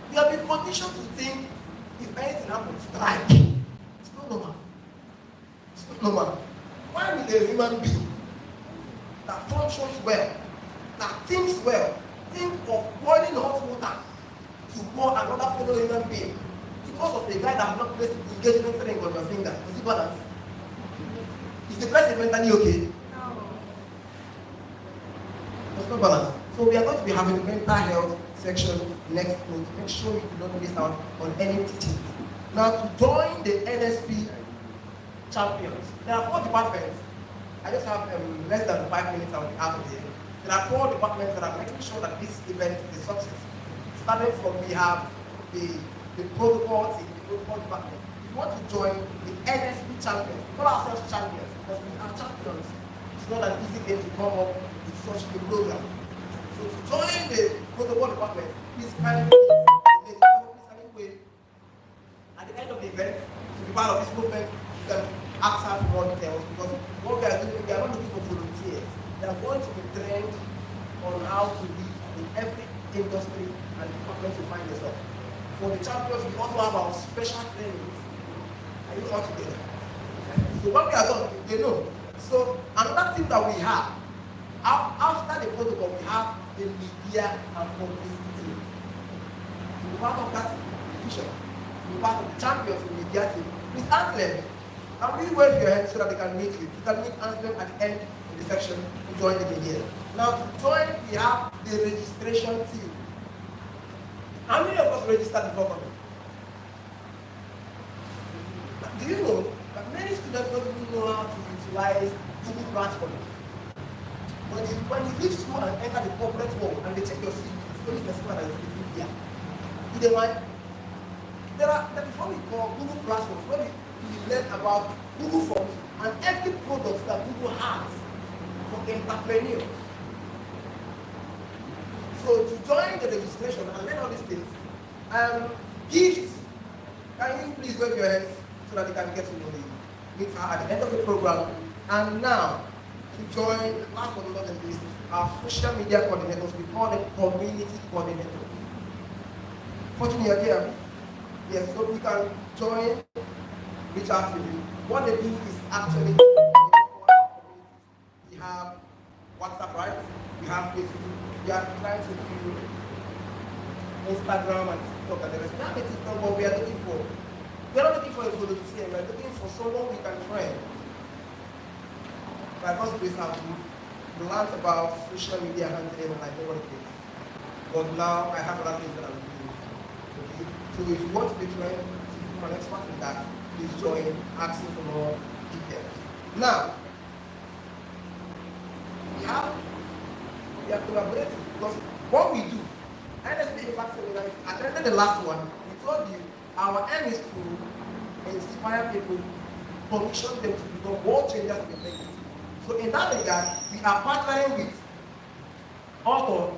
We have been conditioned to think if anything happens, strike. It's not normal. It's not normal. Why will a human being that functions well, that thinks well, think of boiling hot water to pour another fellow human being because of a guy that has not placed engagement ring on your finger? Is it balance? Is the person mentally okay? No. There's no balance. So we are going to be having a mental health section next month. Make sure you do not miss out on any teaching. Now, to join the NSP champions, there are 4 departments. I just have less than 5 minutes on the out of here. There are 4 departments that are making sure that this event is a success. Starting from, we have the protocol team, the protocol department. If you want to join the NSP champions, call ourselves champions because we are champions. It's not an easy thing to come up with such a program. So to join the protocol department, please kindly at the end of the event, to be part of this movement, you can ask us for more details because what we are doing, we are not looking for volunteers. They are going to be trained on how to be in every industry and department to find yourself. For the champions, we also have our special trainings. Are you all together? So when we are done, they know. So another thing that we have, after the protocol, we have the media and publicity team. To be part of that division, to be part of the champions in the media team, please answer them. And really wave your hand so that they can meet you. You can meet Anselm at the end of the section to join the media. Now to join, we have the registration team. How many of us registered before coming? Do you know that many students don't even know how to utilize Google platforms? When you leave school and enter the corporate world and they check your CV, it's only the school that is written here. You know why? There is what we call Google platforms, where we learn about Google Forms and every product that Google has for entrepreneurs. So to join the registration and learn all these things, gifts, can you please wave your hands so that they can get to know you? Meet her at the end of the program. And now, to join, last but not least, our social media coordinators, we call them community coordinators. Fortunately, you're here. Yes, so we can join, reach out to you. What they do is actually, we have WhatsApp, right? We have Facebook. We are trying to do Instagram and TikTok and the rest. We have a TikTok, what we are looking for. We are not looking for a volunteer, we are looking for someone we can train. By God's grace, I've learned about social media handling and I know what it is. But now I have other things that I'm doing. Okay? So if you want to be trained to become an expert in that, please join, asking for more details. Now, we are collaborating because what we do, NSP Impact Seminar, if you attended the last one, we told you our aim is to inspire people, commission them to become world changers in the community. So in that regard, we are partnering with Author,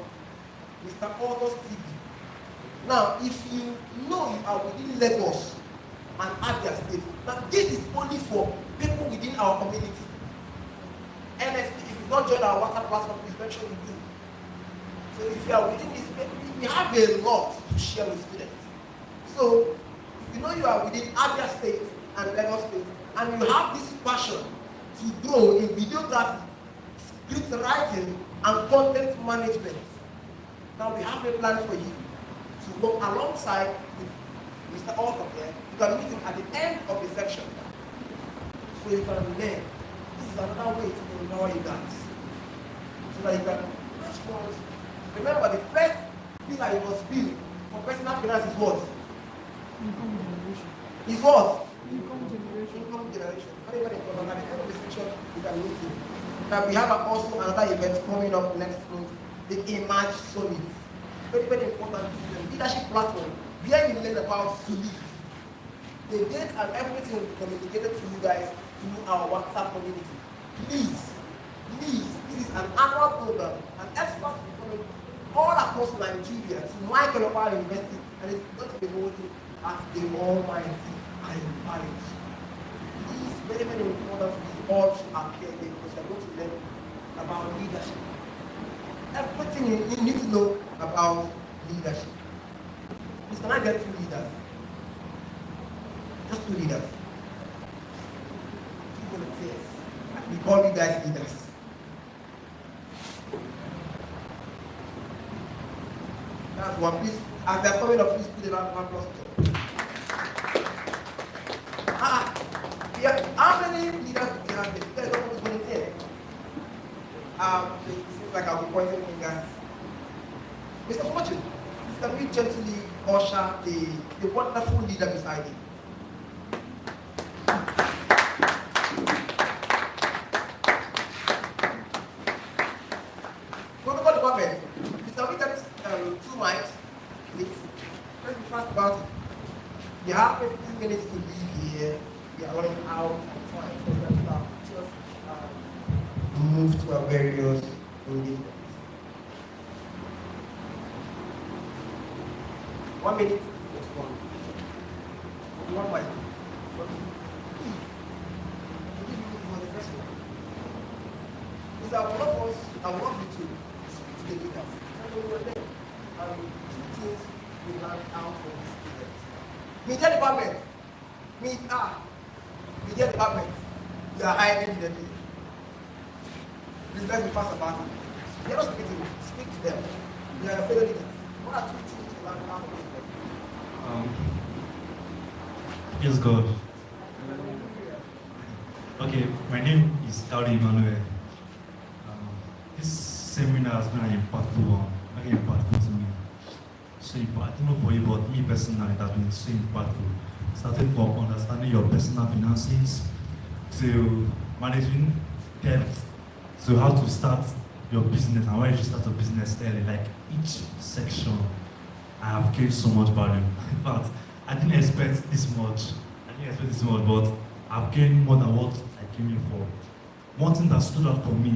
Mr. Author's TV. Now, if you know you are within Lagos and Abia State, now this is only for people within our community. NSP, if you don't join our WhatsApp platform, please make sure you do. So if you are within this, we have a lot to share with students. So if you know you are within Abia State and Lagos State, and you have this passion to grow in videography, script writing, and content management, now we have a plan for you to work alongside with Mr. Author here. You can meet him at the end of the section. So you can learn. This is another way to empower you guys. So that you can respond. Remember, the first pillar you must build for personal finance is what? Income generation. Is what? Income generation. Income generation. Very, very important. At the end of the section, you can meet him. Now we have also another event coming up next month, the Emerge Summit. very, very important leadership platform where you learn about to lead. The dates and everything will be communicated to you guys through our WhatsApp community. Please, this is an annual program, and experts will be coming all across Nigeria to my Kelopa University, and it's going to be holding at the Almighty Iron Palace. It is very, very important we all should appear there because we are going to learn about leadership. Everything you need to know about leadership. Please, can I get 2 leaders? Just 2 leaders. 2 volunteers. We call you guys leaders. That's one. Please, as they're coming up, please put a round of applause. How many leaders do we have? You guys don't want to volunteer. It seems like I'll be pointing fingers. Mr. Fortune, please can we gently usher the wonderful leader beside you? Protocol department, please can we get 2 mics, please? Let's be fast about it. We have 15 minutes to leave here. We are running out of time, so let's just move to our various engagements. 1 minute, just 1. 1 mic. For the first one. Because I would love us, I would love you to speak to the leaders. So we were there. 2 things we learned out of this event. Media department. Media department. You are highly needed. Please let's be fast about it. You're not speaking to them. Speak to them. You are a fellow leaders. What are 2 things you learned out of this event? Yes, God. Okay, my name is Daudi Emmanuel. This seminar has been an impactful one, very impactful to me. So impactful not for you, but me personally, it has been so impactful. Starting from understanding your personal finances, to managing debt, to how to start your business and why you should start a business early. Like each section, I have gained so much value. In fact, I didn't expect this much. But I've gained more than what I came in for. One thing that stood out for me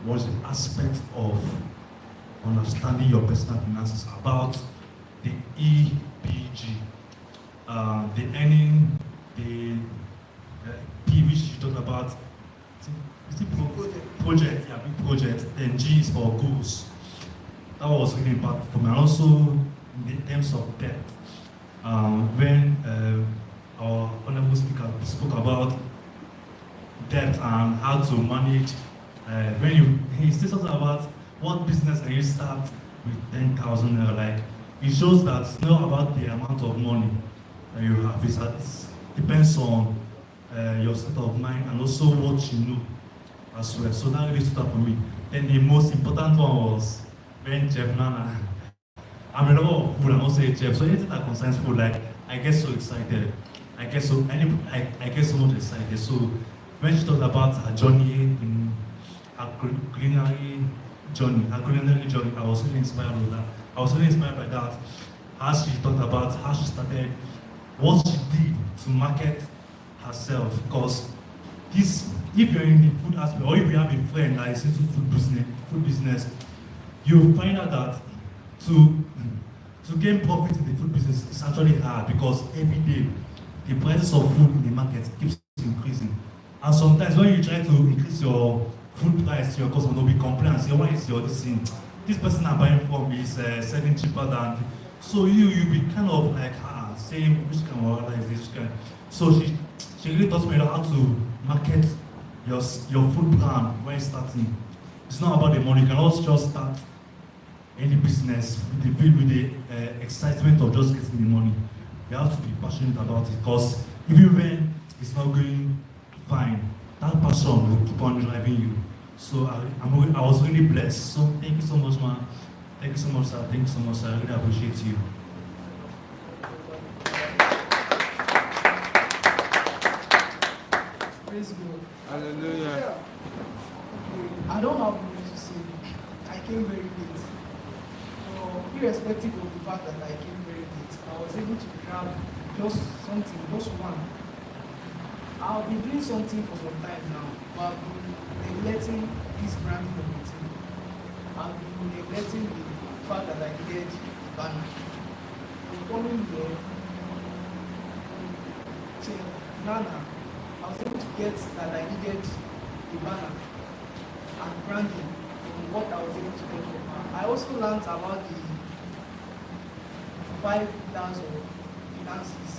was the aspect of understanding your personal finances about the EBG, the earning, the P which you talked about. Is it project? Yeah, big project. Then G is for goals. That was really important for me. And also in terms of debt, when our honorable speaker spoke about debt and how to manage. He still talks about what business can you start with 10,000 naira. Like it shows that it's not about the amount of money that you have. It depends on your state of mind and also what you know as well. So that really stood out for me. Then the most important one was when Chef Nana. I'm a lover of food and also a chef, so anything that concerns food, like I get so excited. I get so much excited. So when she talked about her journey in her culinary journey, I was really inspired with that. I was really inspired by that. As she talked about how she started, what she did to market herself. Because if you're in the food aspect, or if you have a friend that is into food business, you'll find out that to gain profit in the food business is actually hard because every day the prices of food in the market keeps increasing. And sometimes when you try to increase your food price, your customer will be complaining and say, why is your this person I'm buying from is selling cheaper than. So you'll be kind of like saying which kind of order is this kind. So she really taught me how to market your food brand when starting. It's not about the money, you can also just start any business with the excitement of just getting the money. You have to be passionate about it because even when it's not going fine, that passion will keep on driving you. So I was really blessed. So thank you so much, man. Thank you so much, sir. Thank you so much, sir. I really appreciate you. Praise God. Hallelujah. Okay, I don't have much to say. I came very late. So irrespective of the fact that I came very late, I was able to grab just something, just one. I've been doing something for some time now, but I've been neglecting this branding of the team. I've been neglecting the fact that I needed the banner. I'm coming here, Nana, I was able to get that I needed the banner and branding from what I was able to get from her. I also learned about the 5 pillars of finances.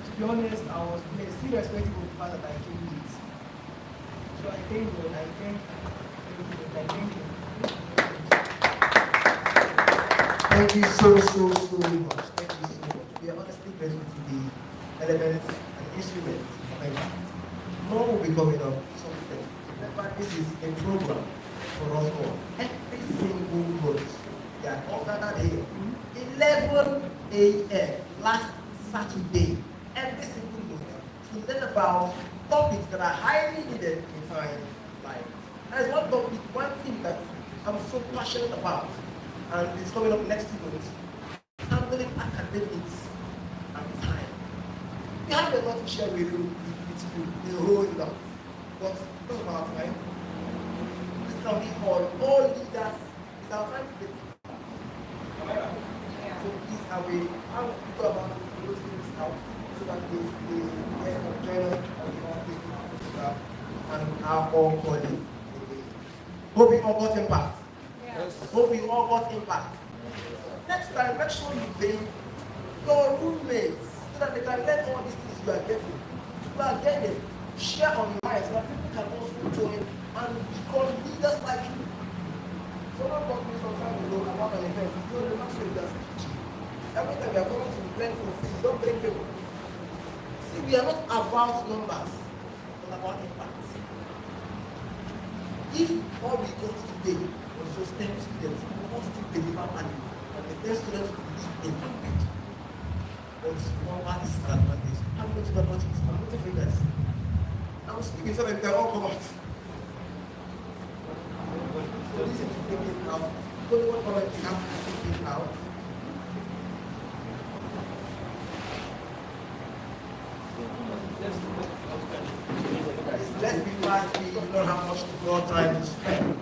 To be honest, I was blessed, irrespective of the fact that I came late. So I thank God, I thank you. Thank you so much. Thank you so much. We are honestly grateful to the elements and instruments of impact. More will be coming up something. Remember, this is a program for us all. Every single month, we are all gathered here. 11 a.m. last Saturday, every single month, to learn about topics that are highly needed in science life. There's one topic, one thing that I'm so passionate about, and it's coming up next month. Handling academics and time. We have a lot to share with you, the whole lot. But not about time. This can be all leaders. It's our time to get. Am I right? Yeah. So please, I will go about to close things out so that they can join us and our own colleagues. Hope we all got impact. Yes. Hope we all got impact. Next time, make sure you bring your roommates so that they can learn all these things you are getting. You are getting. Share online so that people can also join and become leaders like you. Someone talked to me some time ago about an event. He told me, actually, that's every time we are going to learn from food, don't bring people. See, we are not about numbers, but about impact. If all we got today was just 10 students, we must still deliver value. And the 10 students will be a language. But number is an advantage. I'm not about it. I'm not afraid that. I'm speaking so that they all come out. So this is taking it out. Don't know what comment you have to take it out. Let's be fast. We don't have much more time to spend.